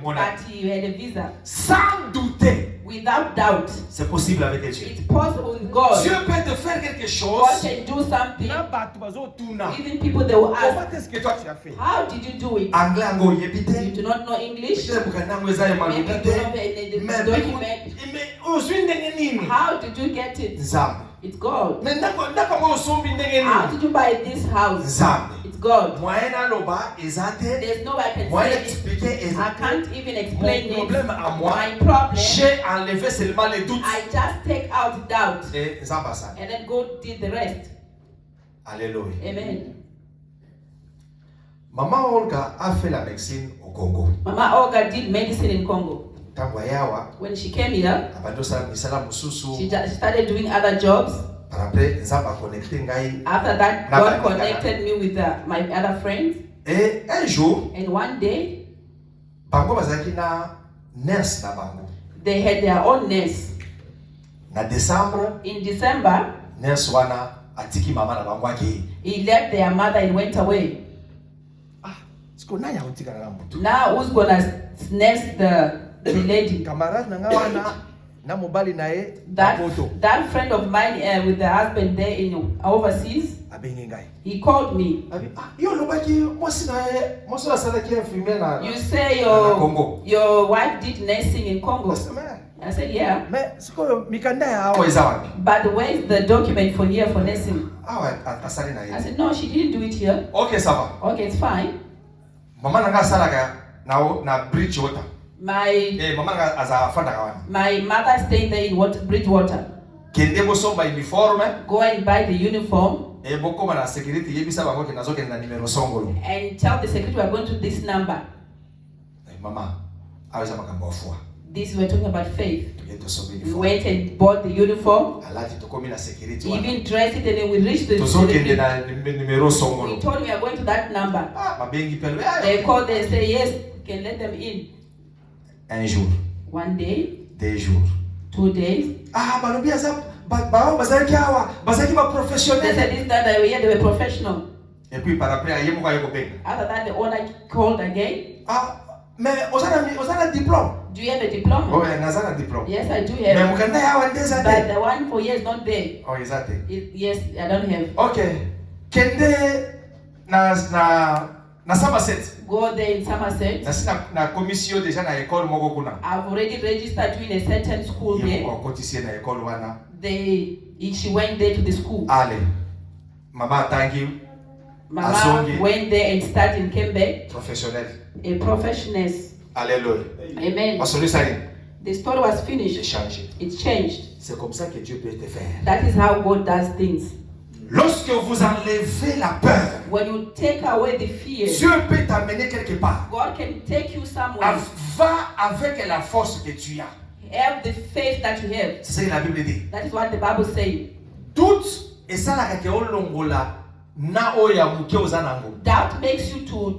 But he had a visa. Sans douter. Without doubt. C'est possible avec Dieu. It's possible with God. Dieu peut te faire quelque chose. God can do something. Even people, they will ask, Comment est-ce que toi tu as fait? how did you do it? You do not know English. Maybe you don't have a document. How did you get it? It's God. How did you buy this house? It's God. There's no way I can say it. I can't even explain it. My problem, I just take out doubt and then go do the rest. Alléluia. Amen. Maman Olga a fait la médecine au Congo. Mama Olga did medicine in Congo. When she came here, she started doing other jobs. After that, God connected me with my other friends. And one day, they had their own nurse. In December, he left their mother and went away. Now who's gonna nurse the lady? That friend of mine with the husband there in overseas, he called me. You say your wife did nursing in Congo. I said, yeah. But where's the document for here for nursing? I said, no, she didn't do it here. Okay, ça va. Okay, it's fine. Mama nanga salaka na Bridgewater. My mother stayed there in Bridgewater. Go and buy the uniform. And tell the security we are going to this number. This we're talking about faith. We went and bought the uniform. Even dressed it, and then we reached the we told we are going to that number. They called, they say yes, you can let them in. Un jour. One day. 2 jours. 2 days. They said this that they were professional. After that, the owner called again. Do you have a diploma? Oh, diploma. Yes, I do have. But the one for years not there. Oh, is that it? Yes, I don't have. Okay. Kende na Somerset. Go there in Somerset. Na commission déjà na école moko kuna. I've already registered you in a certain school there. She went there to the school. Ale. Mama, thank you. Mama went there and started in Quebec. Professionnel. A professionalist. Alléluia. Amen. The story was finished. It changed. C'est comme ça que Dieu peut te faire. That is how God does things. Lorsque vous enlevez la peur, when you take away the fear, Dieu peut t'amener quelque part. God can take you somewhere. Va avec la force que tu as. Have the faith that you have. C'est ce que la Bible dit. That is what the Bible says. Tout et ça la que olongola na oya muke ozanango. Doubt makes you to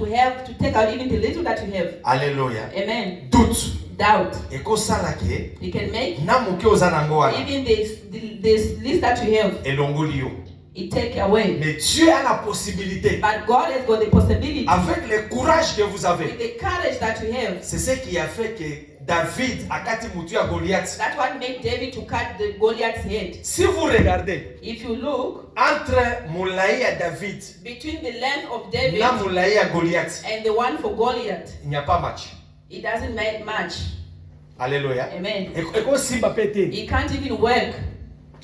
have to take out even the little that you have. Alléluia. Amen. Doute. Doubt. Et ko sala ke. It can make na muke ozanango wana. Even this list that you have. Elongolio. It take away. Mais Dieu a la possibilité. But God has got the possibility. Avec le courage que vous avez. With the courage that you have. C'est ce qui a fait que David akati mutu ya Goliath. That's what made David to cut the Goliath's head. Si vous regardez, if you look entre Moulaï et David, between the length of David na Moulaï et Goliath, and the one for Goliath, il n'y a pas match. It doesn't make much. Alléluia. Amen. Il can't even work.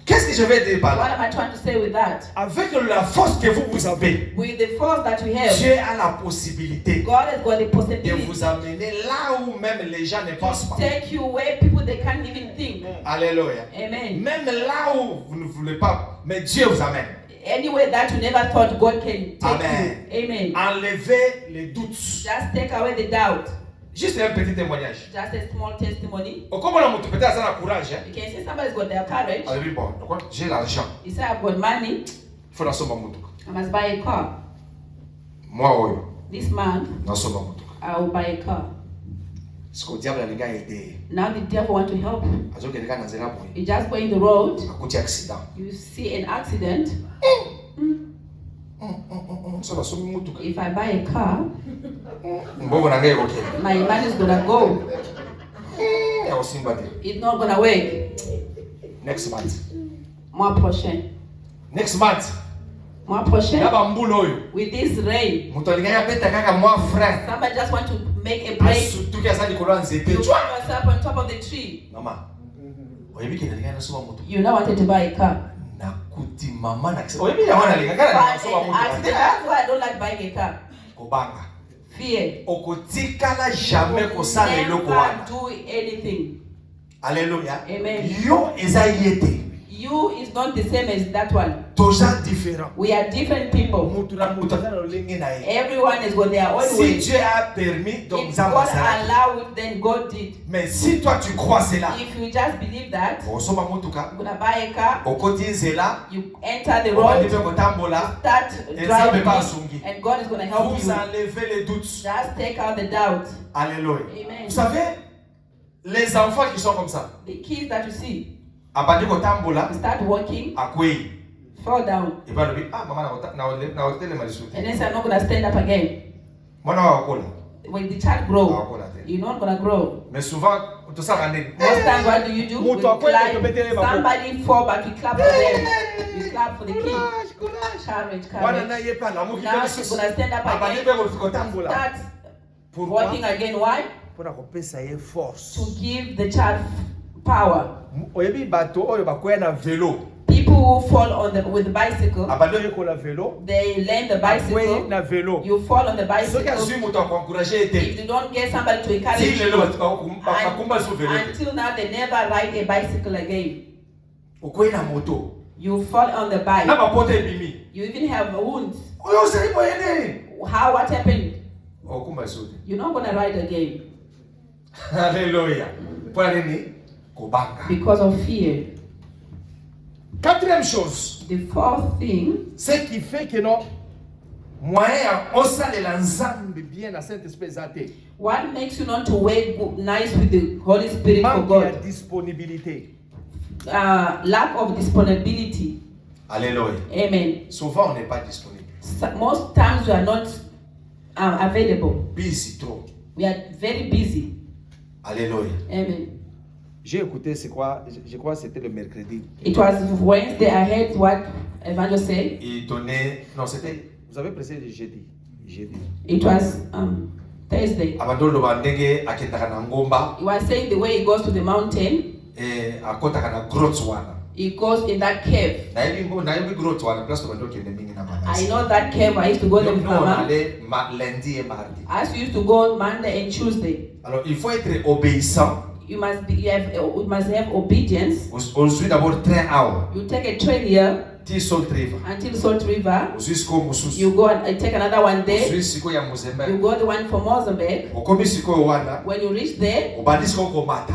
Qu'est-ce que je vais dire par là? What am I trying to say with that? Avec la force que vous avez, with the force that you have, Dieu a la possibilité God has got the possibility de vous amener là où même les gens ne pensent pas. Take you where people they can't even think. Alléluia. Amen. Même là où vous ne voulez pas, mais Dieu vous amène. Anyway that you never thought God can take Amen. you. Amen. Enlevez les doutes. Just take away the doubt. Juste un petit témoignage. Just a small testimony. Au comment on peut être dans courage. You can see somebody's got their courage. Ah oui, bon, j'ai l'argent. You say I've got money. Il faut nasomba mutuka. I must buy a car. Moi oyo. This man. Nasomba mutuka. I will buy a car. Ce que diable alinga aider. Now the devil want to help you. Azokeleka na nzela boye. You just go in the road. Akuti accident. You see an accident. So nasomi mutuka. If I buy a car, Mbogo na ngeke okay. My money is gonna go. Ya osimba te. It's not gonna work. Next month. Mois prochain. Next month. Mois prochain. Yaba mbulo oyo. With this rain. Mutu alinganya peta kaka moi frère. Somebody just want to make a break. Surtout qu'il y a ça likolo nzete. You find yourself on top of the tree. Mama. Oyebi ke nalinganya nasoma mutu. You now wanted to buy a car. Nakuti mama na kisa. Oyebi ya wana alinganya nasoma mutu. That's why I don't like buying a car. Kobanga. Fear. Okotikala jamais kosala eloko wana. Never do anything. Alléluia. Amen. Yo eza yete. You is not the same as that one. Toza différent. We are different people. Everyone has got their own way. Si Dieu a permis, donc if God allowed it, then God did. Mais si toi tu crois cela, if you just believe that, you're gonna buy a car, you enter the road, start driving, and God is gonna help you. Just take out the doubt. Alléluia. Amen. Vous savez, les enfants qui sont comme ça, the kids that you see, start walking, fall down, and then say, I'm not gonna stand up again. When the child grows, you're not gonna grow. Mais souvent, most times, what do? We clap. Somebody fall back, you clap for them. You clap for the kid. Courage. Now she's gonna stand up again. Start walking again. Why? To give the child power. People who fall with the bicycle, they learn the bicycle. You fall on the bicycle. If you don't get somebody to encourage you, until now they never ride a bicycle again. You fall on the bike. You even have wounds. What happened? You're not going to ride again. Hallelujah. Because of fear. Quatrième chose. The fourth thing. Ce qui fait que non moyen osalela nzambe bien na Saint-Esprit zate. What makes you not to work nice with the Holy Spirit for God? Disponibilité. Lack of disponibility. Alléluia. Amen. Souvent on n'est pas disponible. Most times we are not available. Busy trop. We are very busy. Alléluia. Amen. J'ai écouté, je crois que c'était le mercredi. It was Wednesday. I heard what Evangelist said. Il donnait, non, c'était, vous avez pressé le jeudi. It was Thursday. Abandolo bandenge akitaka na ngomba. He was saying the way he goes to the mountain. Akotaka na grots wana. He goes in that cave. Na hivi grots wana plus to kende mingi na mama. I know that cave. I used to go there with Mama. Lundi et mardi. I used to go Monday and Tuesday. Alors il faut être obéissant. You must have obedience. Aujourd'hui d'abord train out. You take a train here until Salt River. You go and take another one there. You go the one for Mozambique. When you reach there,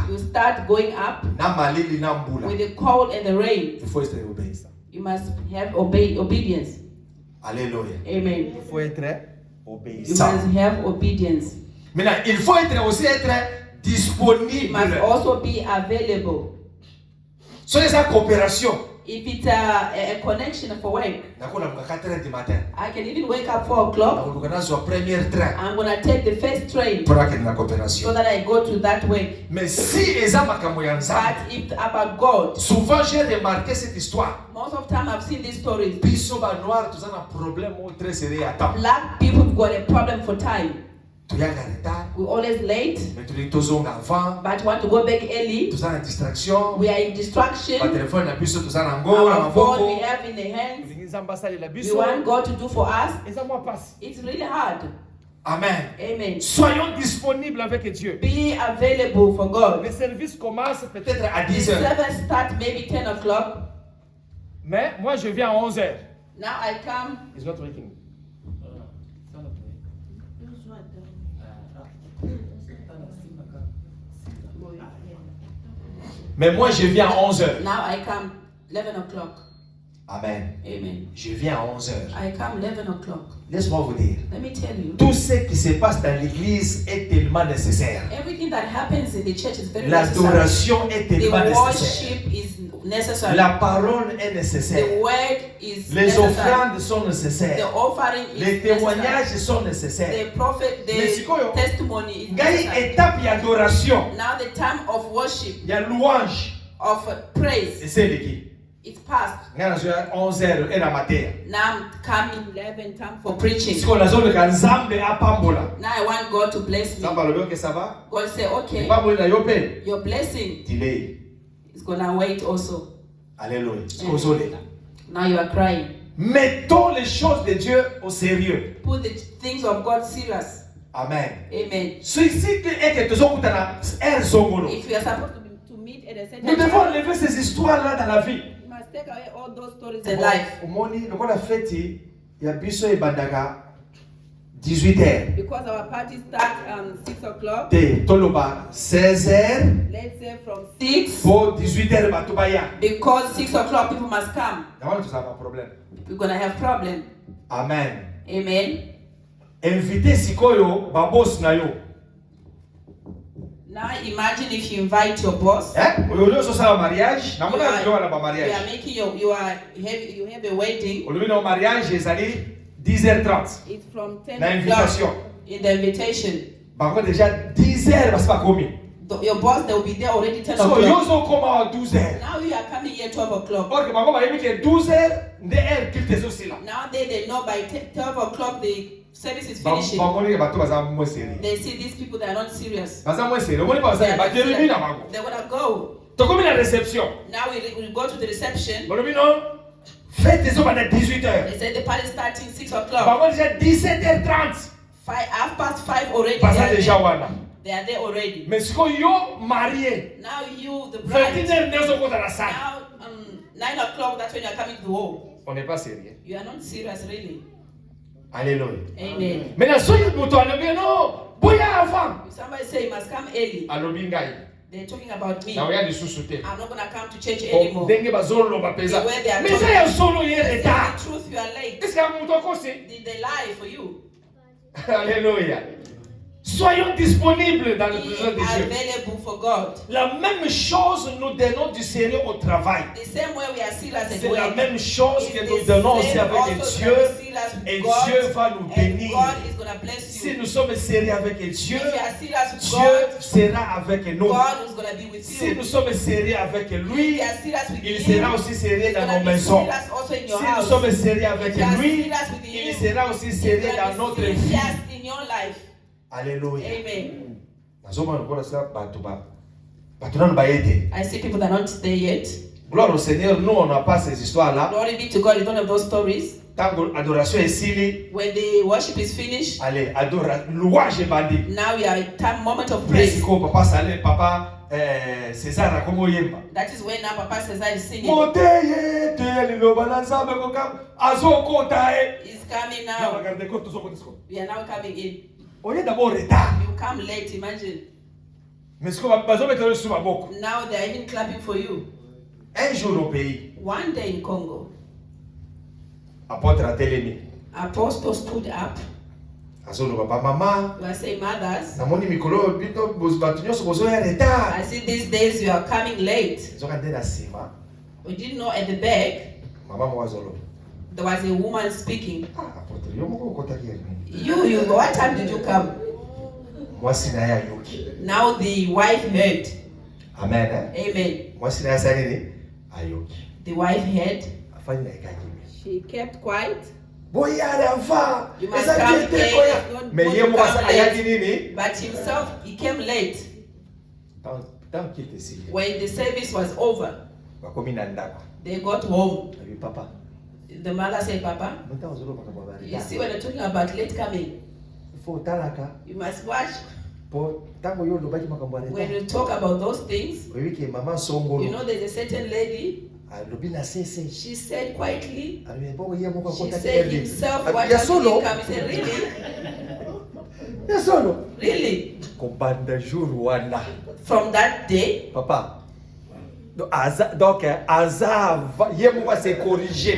you start going up with the cold and the rain. You must have obedience. Alléluia. Amen. Il faut être obéissant. You must have obedience. Maintenant, il faut aussi être disponible. You must also be available. So les coopération. If it's a connection for work, I can even wake up 4 o'clock. I'm going to take the first train so that I go to that way. Mais si But if about God, souvent j'ai remarqué cette histoire. most of the time I've seen these stories. Black people got a problem for time. We're always late, but want to go back early. We are in distraction. Our phone we have in the hands. We want God to do for us. It's really hard. Amen. Amen. Soyons disponibles avec Dieu. Be available for God. Le service commence peut-être à The 10 heures. service start maybe 10 o'clock. Mais moi je viens à 11 heures. Now I come. It's not working. Mais moi je viens à 11 heures. Now I come 11 o'clock. Amen. Amen. Je viens à 11 heures. I come 11 o'clock. Laisse-moi vous dire. Let me tell you. Tout ce qui se passe dans l'église est tellement nécessaire. Everything that happens in the church is very L'adoration est tellement nécessaire. The nécessaire. worship is necessary. La parole est nécessaire. The word is Les necessary. offrandes sont nécessaires. The offering is Les témoignages necessary. sont nécessaires. The prophet, the testimony is necessary. Étape d'adoration. Now the time of worship. Il y a louange. Of praise. Et c'est de qui? It's past. 11 heures et la matin. Now I'm coming 11 time for preaching. Now I want God to bless me. God say, okay, your blessing is gonna wait also. Alléluia. Now you are crying. Mettons les choses de Dieu au sérieux. Put the things of God serious. Amen. Amen. If you are supposed to meet at a certain nous devons enlever ces histoires-là dans la vie. You must take away all those stories in life. Because our party starts 6 o'clock. 16h. Let's say from 6. Pour 18h, because 6 o'clock people must come. We're gonna have problem. Amen. Amen. Invitez sikoyo babos na yo. Now imagine if you invite your boss. You are making you have a wedding. It's from 10 o'clock in the invitation. Your boss, they will be there already 10 o'clock. Now you are coming here 12 o'clock. Now they know by 12 o'clock the service is finishing. They see these people that are not serious. They're gonna go. Now we go to the reception. They say the party starting 6 o'clock. 5:30 already. They are there already. Now you, the bride. Now 9 o'clock, that's when you are coming to the hall. You are not serious really. Alléluia. Amen. If somebody say you must come early. They're talking about me. I'm not going to come to church anymore. The way they are talking. The truth, you are late. Did they lie for you? Alléluia. Soyons disponibles dans le présence de Dieu. Available for God. La même chose nous donnons du sérieux au travail. The same way we are serious at C'est work. La même chose que nous donnons aussi avec Dieu. Et Dieu va nous bénir. Si nous sommes sérieux avec Dieu, Dieu sera avec nous. Si nous sommes sérieux avec lui, il sera aussi sérieux dans nos maisons. Si nous sommes sérieux avec lui, il sera aussi sérieux dans notre vie. Alléluia. Amen. I see people that are not there yet. Gloire au Seigneur, nous on n'a pas ces histoires-là. Glory be to God, you don't have those stories. Tant que l'adoration est finie, when the worship is finished, allez, louange et bandit. Now we are in time moment of praise. Papa Salé, Papa César, comment yemba? That is when now Papa César is singing. He's coming now. We are now coming in. You come late, imagine. Now they are even clapping for you. Un jour au pays, one day in Congo, Apostle stood up. We are saying, mothers, I see these days you are coming late. We didn't know at the back Maman Mwazolo. there was a woman speaking. Ah, apôtre, yo moko kotakier. You, what time did you come? Mwasi na ya yoki. Now the wife heard. Amen. Amen. Mwasi na ya sanini ayoki. The wife heard. Afanye na ikaki. She kept quiet. Boyara va. You must come late. It's not Mais good yeye to mwasa come ayaki late. nini? But himself, he came late. Tant qu'il était si. When the service was over, Bakomi na ndako. they got home. Abi papa. The mother said, Papa, Mta ozolo bakabwa bari. you see when they're talking about late coming, Faut talaka. you must watch. Po tango yo lobaki makambo ya When you talk about those things, wewe ke mama songolo. you know there's a certain lady, Lobi na sese. she said quietly, Abi bo ye moko she kota said kerde. himself, Abi what ya time solo. did he come? He said, really? Ya solo. Really? Kobanda jour wana. From that day, Papa. Donc Azava ye moko se corriger.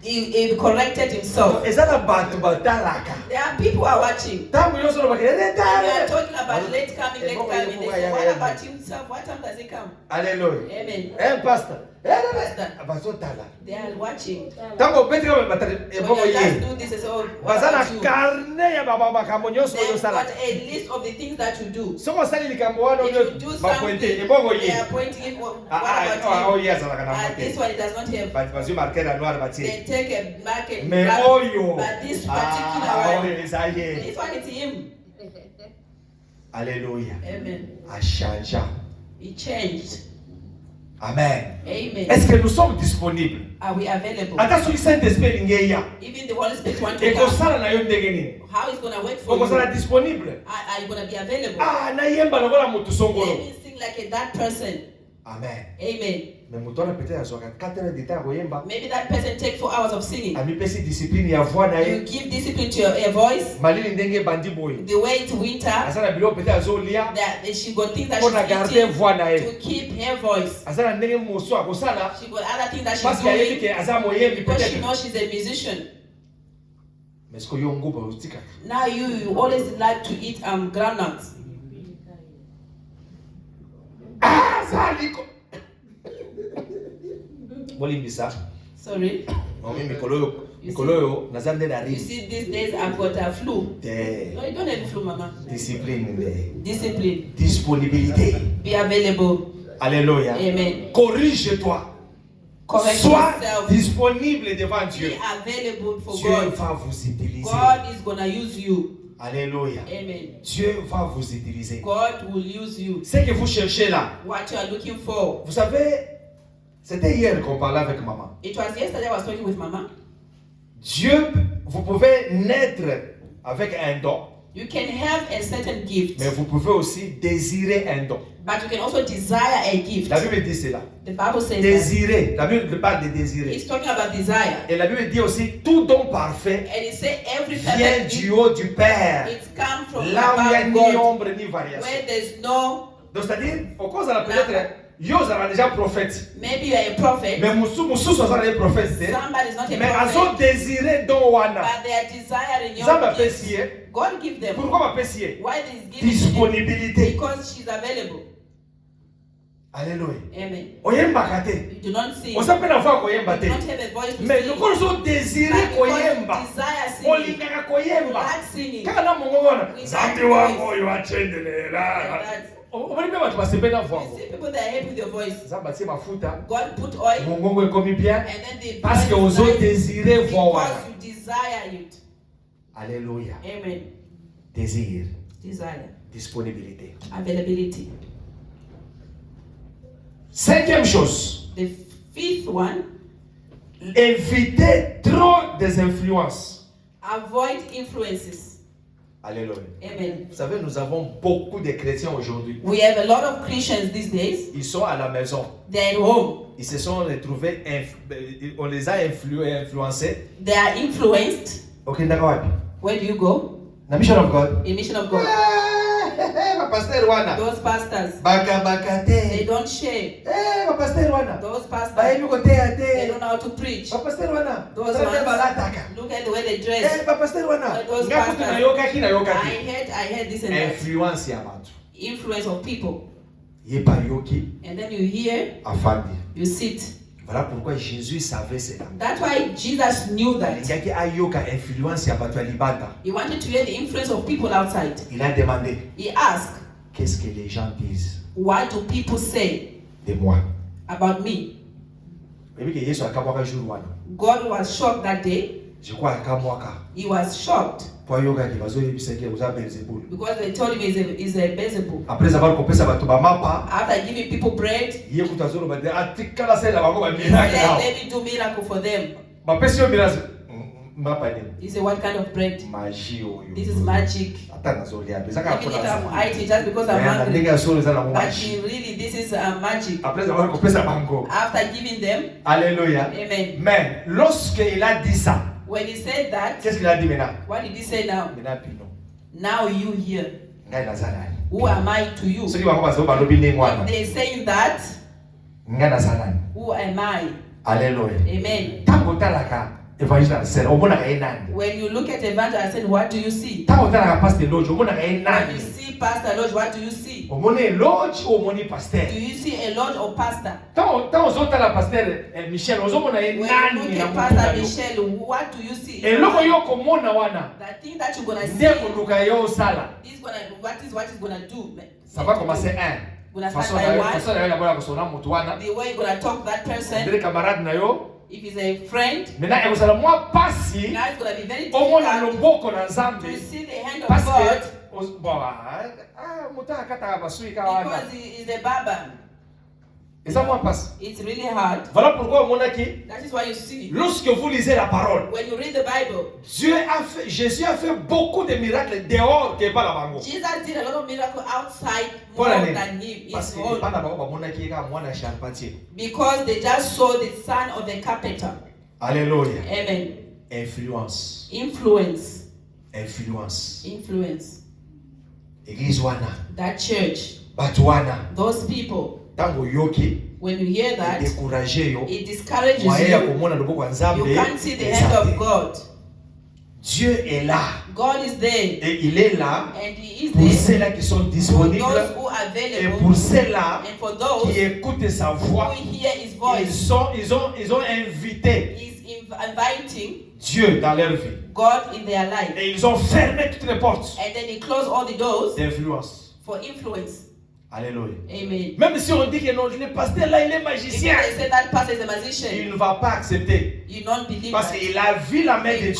he corrected himself. Ezana batu batalaka. There are people who are watching. Tango yo solo bakere We tare. are talking about late coming, late coming. They say, what about himself? What time does he come? Alléluia. Amen. Pastor. Pastor. Bazotala. They are watching. Tango betri ko batare When eboko you just ye. do this, they say, oh, what Bazana about you? carne ya baba makambo nyonso yo They've sala. got a list of the things that you do. Soko sali likambo wana If yo you do bapointe something, eboko they ye. are pointing it. What Oh about you? yes ala kana And this mote. one, it does not have. Bazu marquer la noire They batie. take a market. Mais grab- oyo. But this Oh particular one, esaye. this one is him. Alléluia. Amen. A changé. He changed. Amen. Amen. Est-ce que nous sommes disponibles? Are we available? Ata soki Saint-Esprit lingeya. Even the Holy Spirit wants to Et come. kosala na yo ndenge nini? How is going to work for you? Okosala disponible. Are you going to be available? Ah, na yemba lokola mutu songolo. Maybe sing like that person. Amen. Amen. Mais mutu wana peut-être azwaka 4 heures de temps koyemba. Maybe that person take 4 hours of singing. Amipesi discipline ya voix na You ye. give discipline to your voice. Malili ndenge bandi boye. The way it's winter, Asala bilo peut-être azolia. that she got things that Pour na she's garder eating voix na ye. to keep her voice. Asala ndenge moso akosala. She got other things that she's Parce qu'il y a doing que aza moyembi because she peut-être. knows she's a musician. Mais ce que yo ngoba utika. Now you always like to eat groundnuts. Ah, saliko. Bolimbisa. Sorry. Mami mikolo nazande na You ri. see, these days I've got a flu. Te No, you don't have flu, Mama. discipline ne. Discipline. Disponibilité. Be available. Alléluia. Amen. Corrige-toi. Correct Sois yourself. disponible devant Dieu. Be available for Dieu God. va vous utiliser. God is gonna use you. Alléluia. Amen. Dieu va vous utiliser. God will use you. Ce que vous cherchez là, What you are looking for. vous savez, c'était hier qu'on parlait avec maman. It was yesterday I was talking with Mama. Dieu, vous pouvez naître avec un don, You can have a certain gift, mais vous pouvez aussi désirer un don. but you can also desire a gift. La Bible dit cela. The Bible says that. Désirer. La Bible parle de désirer. It's talking about desire. Et la Bible dit aussi, tout don parfait And it says every vient perfect du gift, haut du Père. it's come from Là où il n'y a above ni God, ombre ni variation. where there's no, Donc c'est-à-dire, au cause de la peut-être, yo sera déjà prophète. maybe you are a prophet, Mais musu sera un prophète. somebody is not a Mais prophet, azo désirer don wana. but they are desiring Ça your m'appelle gift. si. God give them. Pourquoi m'appelle si? Why this giving? Disponibilité. Because she's available. Alléluia. Amen. Oyemba kate. You do not sing. On s'appelle la fois koyemba You te. do not have a voice to Mais sing. nous connaissons désirer But because koyemba. you desire singing, Olingaka you koyemba. like singing. Kaka na mungu wana. We Zambi like wangu voice. oyo achendelela. Like that. Omalipe watu basependa You vwangu. see people that are happy with your voice. Zamba tie mafuta. God put oil, Mungu ekomi bien. and then the Parce que voice is ozo nice désirer voir wana. because you desire it. Alléluia. Amen. Désir. Desire. Disponibilité. Availability. Cinquième chose. The fifth one, Éviter trop des influences. avoid influences. Alléluia. Amen. Vous savez, nous avons beaucoup de chrétiens aujourd'hui. We have a lot of Christians these days. Ils sont à la maison. They're at home. Ils se sont retrouvés, on les a influencés. They are influenced. Ok, d'accord. Where do you go? Na mission of God. In Mission of God. Ma pasteur wana. Those pastors, Baka they te. don't share. Ma pasteur wana. Those Ba pastors, yemi ko te ya they te. don't know how to preach. Ma pasteur wana. Those Sala ones, balataka. look at the way they dress. Ma pasteur wana. Those Ngakutu pastors. na yoka ki na yoka I ki. heard this and that. Influence ya bantu. Influence of people. Ye pa yoki And then you hear, afandi. you sit. Voilà pourquoi Jésus savait cela. That's why Jesus knew that. He wanted to hear the influence of people outside. Il a demandé, He asked, qu'est-ce que les gens disent what do people say de moi? about me? God was shocked that day. He was shocked because they told him he's a Beelzebub. After giving people bread, he said, let me do miracle for them. He said, what kind of bread? This is magic. Even if I'm eating just because I'm hungry. But really, this is magic. After giving them, Alléluia. Amen. Mais lorsqu'il a dit ça, when he said that, qu'est-ce qu'il a dit maintenant? What did he say now? Now you hear. Who am I to you? If they're saying that, who am I? Alléluia. Amen. When you look at evangelist, what do you see? When you see Pastor Lodge, what do you see? Do you see a lodge or pastor? When you look at Pastor Michel, what do you see? The thing that you're gonna see is what is gonna do. Ça va commencer the way you're gonna talk to that person. If he's a friend, now it's going to be very difficult to see the hand of God because he is a barber. It's really hard. That is why you see. Lorsque vous lisez la parole, when you read the Bible, Jésus a fait beaucoup de miracles dehors que pas la bango. Jesus did a lot of miracles outside more than him. Because they just saw the son of the carpenter. Alléluia. Amen. Influence. Influence. Influence. Influence. Église wana. That church. Batuana. Those people. When you hear that, it discourages you. You can't see the hand of God. Dieu est là. God is there. Et il est là. And he is pour there. Ceux-là qui sont disponibles. For those who are available. Et pour ceux-là and for those qui écoutent sa voix. Who hear his voice. Ils ont invité. He's inviting Dieu dans leur vie. God in their life. Et ils ont fermé toutes les portes. And then he closed all the doors. D'influence. For influence. Alléluia. Amen. Même si on dit que non, le pasteur là, il est magicien. If they say that pastor is a magician, il ne va pas accepter. You don't believe parce qu'il a vu la main de Dieu.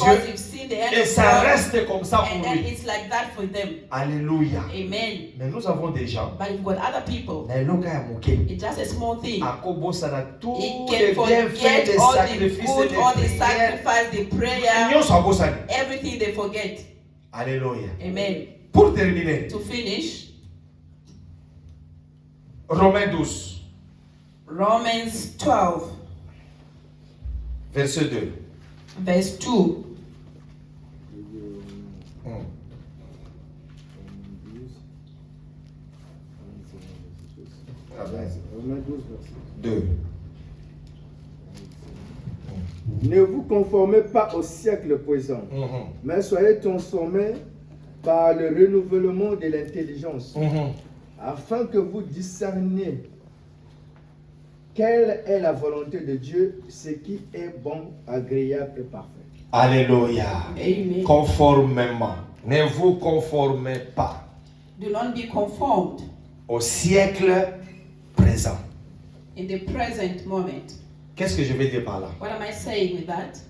Et ça reste comme ça pour lui. It's like that for them. Alléluia. Amen. Mais nous avons des gens. But you've got other people. It's just a small thing. It can forget all the good, all the sacrifice, the prayer, everything they forget. Alléluia. Amen. Pour terminer. To finish. Romains 12. Romans 12. Verset 2. Verse 2. Romains 12, verset 2. Ne vous conformez pas au siècle présent, mais soyez transformés par le renouvellement de l'intelligence, afin que vous discerniez quelle est la volonté de Dieu, ce qui est bon, agréable et parfait. Alléluia. Amen. Conformément. Ne vous conformez pas. Do not be conformed. Au siècle présent. In the present moment. Qu'est-ce que je veux dire par là? What am I saying with that?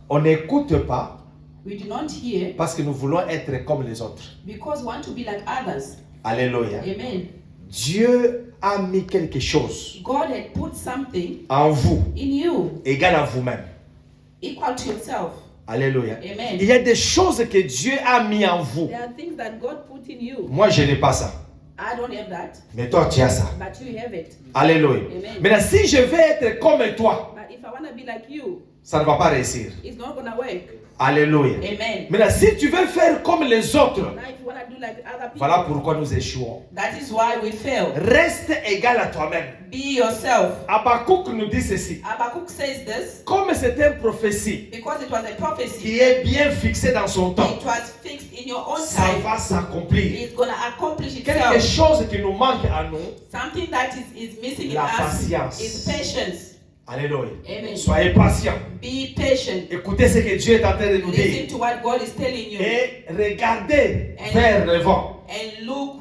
On n'écoute pas. We do not hear. Parce que nous voulons être comme les autres. Because we want to be like others. Alléluia. Amen. Dieu a mis quelque chose. God had put something en vous. In you. Égal à vous-même. Equal to yourself. Alléluia. Amen. Il y a des choses que Dieu a mis en vous. There are things that God put in you. Moi, je n'ai pas ça. I don't have that. Mais toi, tu as ça. But you have it. Alléluia. Amen. Maintenant, si je veux être comme toi, but if I want to be like you, ça ne va pas réussir. It's not gonna work. Alléluia. Amen. Maintenant, si tu veux faire comme les autres, now if you want to do like other people, voilà pourquoi nous échouons. That is why we fail. Reste égal à toi-même. Be yourself. Habakkuk nous dit ceci. Habakkuk says this. Comme c'est une prophétie, because it was a prophecy, qui est bien fixée dans son temps, it was fixed in your own ça time, va s'accomplir. It's gonna accomplish itself. Quelque chose qui nous manque à nous, something that is missing la in patience. us is patience. Alléluia. Amen. Soyez patient. Be patient. Écoutez ce que Dieu est en train de nous Listen dire. to what God is telling you. Et regardez vers le vent. And look.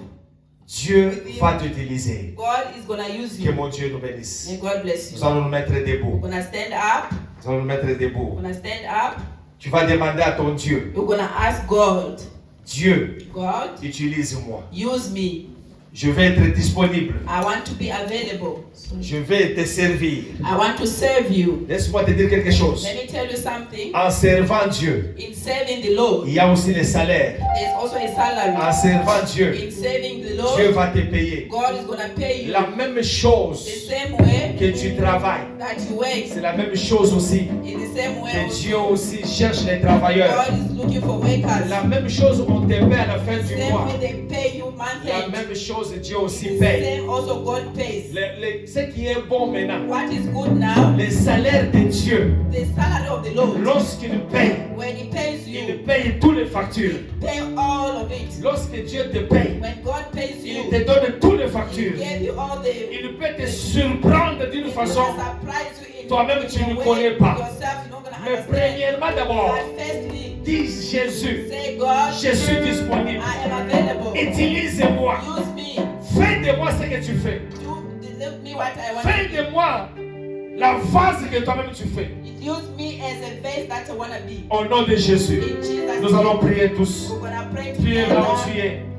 Dieu va t'utiliser. God is gonna use Que you. mon Dieu nous bénisse. May God bless you. Nous allons nous mettre debout. We're gonna stand up. Nous allons nous mettre debout. We're gonna stand up. Tu vas demander à ton Dieu. You're gonna ask God. Dieu, God, utilise-moi. use me. Je vais être disponible. I want to be available. Je vais te servir. I want to serve you. Laisse-moi te dire quelque chose. Let me tell you something. En servant Dieu, In serving the Lord, il y a aussi les salaires. there's also a salary. En servant Dieu, In serving the Dieu Lord, va te payer. God is gonna pay you La même chose the same way que tu travailles, that you work. c'est la même chose aussi In the same way, que also, Dieu aussi cherche les travailleurs. God is looking for workers. La même chose on te paie à la fin The du same mois. way they pay you La monthly. même chose Dieu aussi The paye. same also God pays. Ce qui est bon maintenant, What is good now? les salaires de Dieu, The salary of the Lord. lorsqu'il paye, When He pays il you, paye toutes les factures. pay all of it. Lorsque Dieu te paye, When God pays il you, te donne toutes les He factures. gave you all the. Il peut te surprendre d'une façon. Surprise you in Toi-même, tu your ne way. connais pas. Yourself, you're not gonna Mais understand. premièrement d'abord, But firstly, dis Jésus, say God, je suis disponible. I am available. Utilise-moi. Use me. Fais de moi ce que tu fais. Do me what I want. Fais de moi la vase que toi-même tu fais. Use me as a vase that I want to be. Au nom de Jésus, In Jesus' nous allons prier tous. We're gonna pray Tu es là où tu together. es.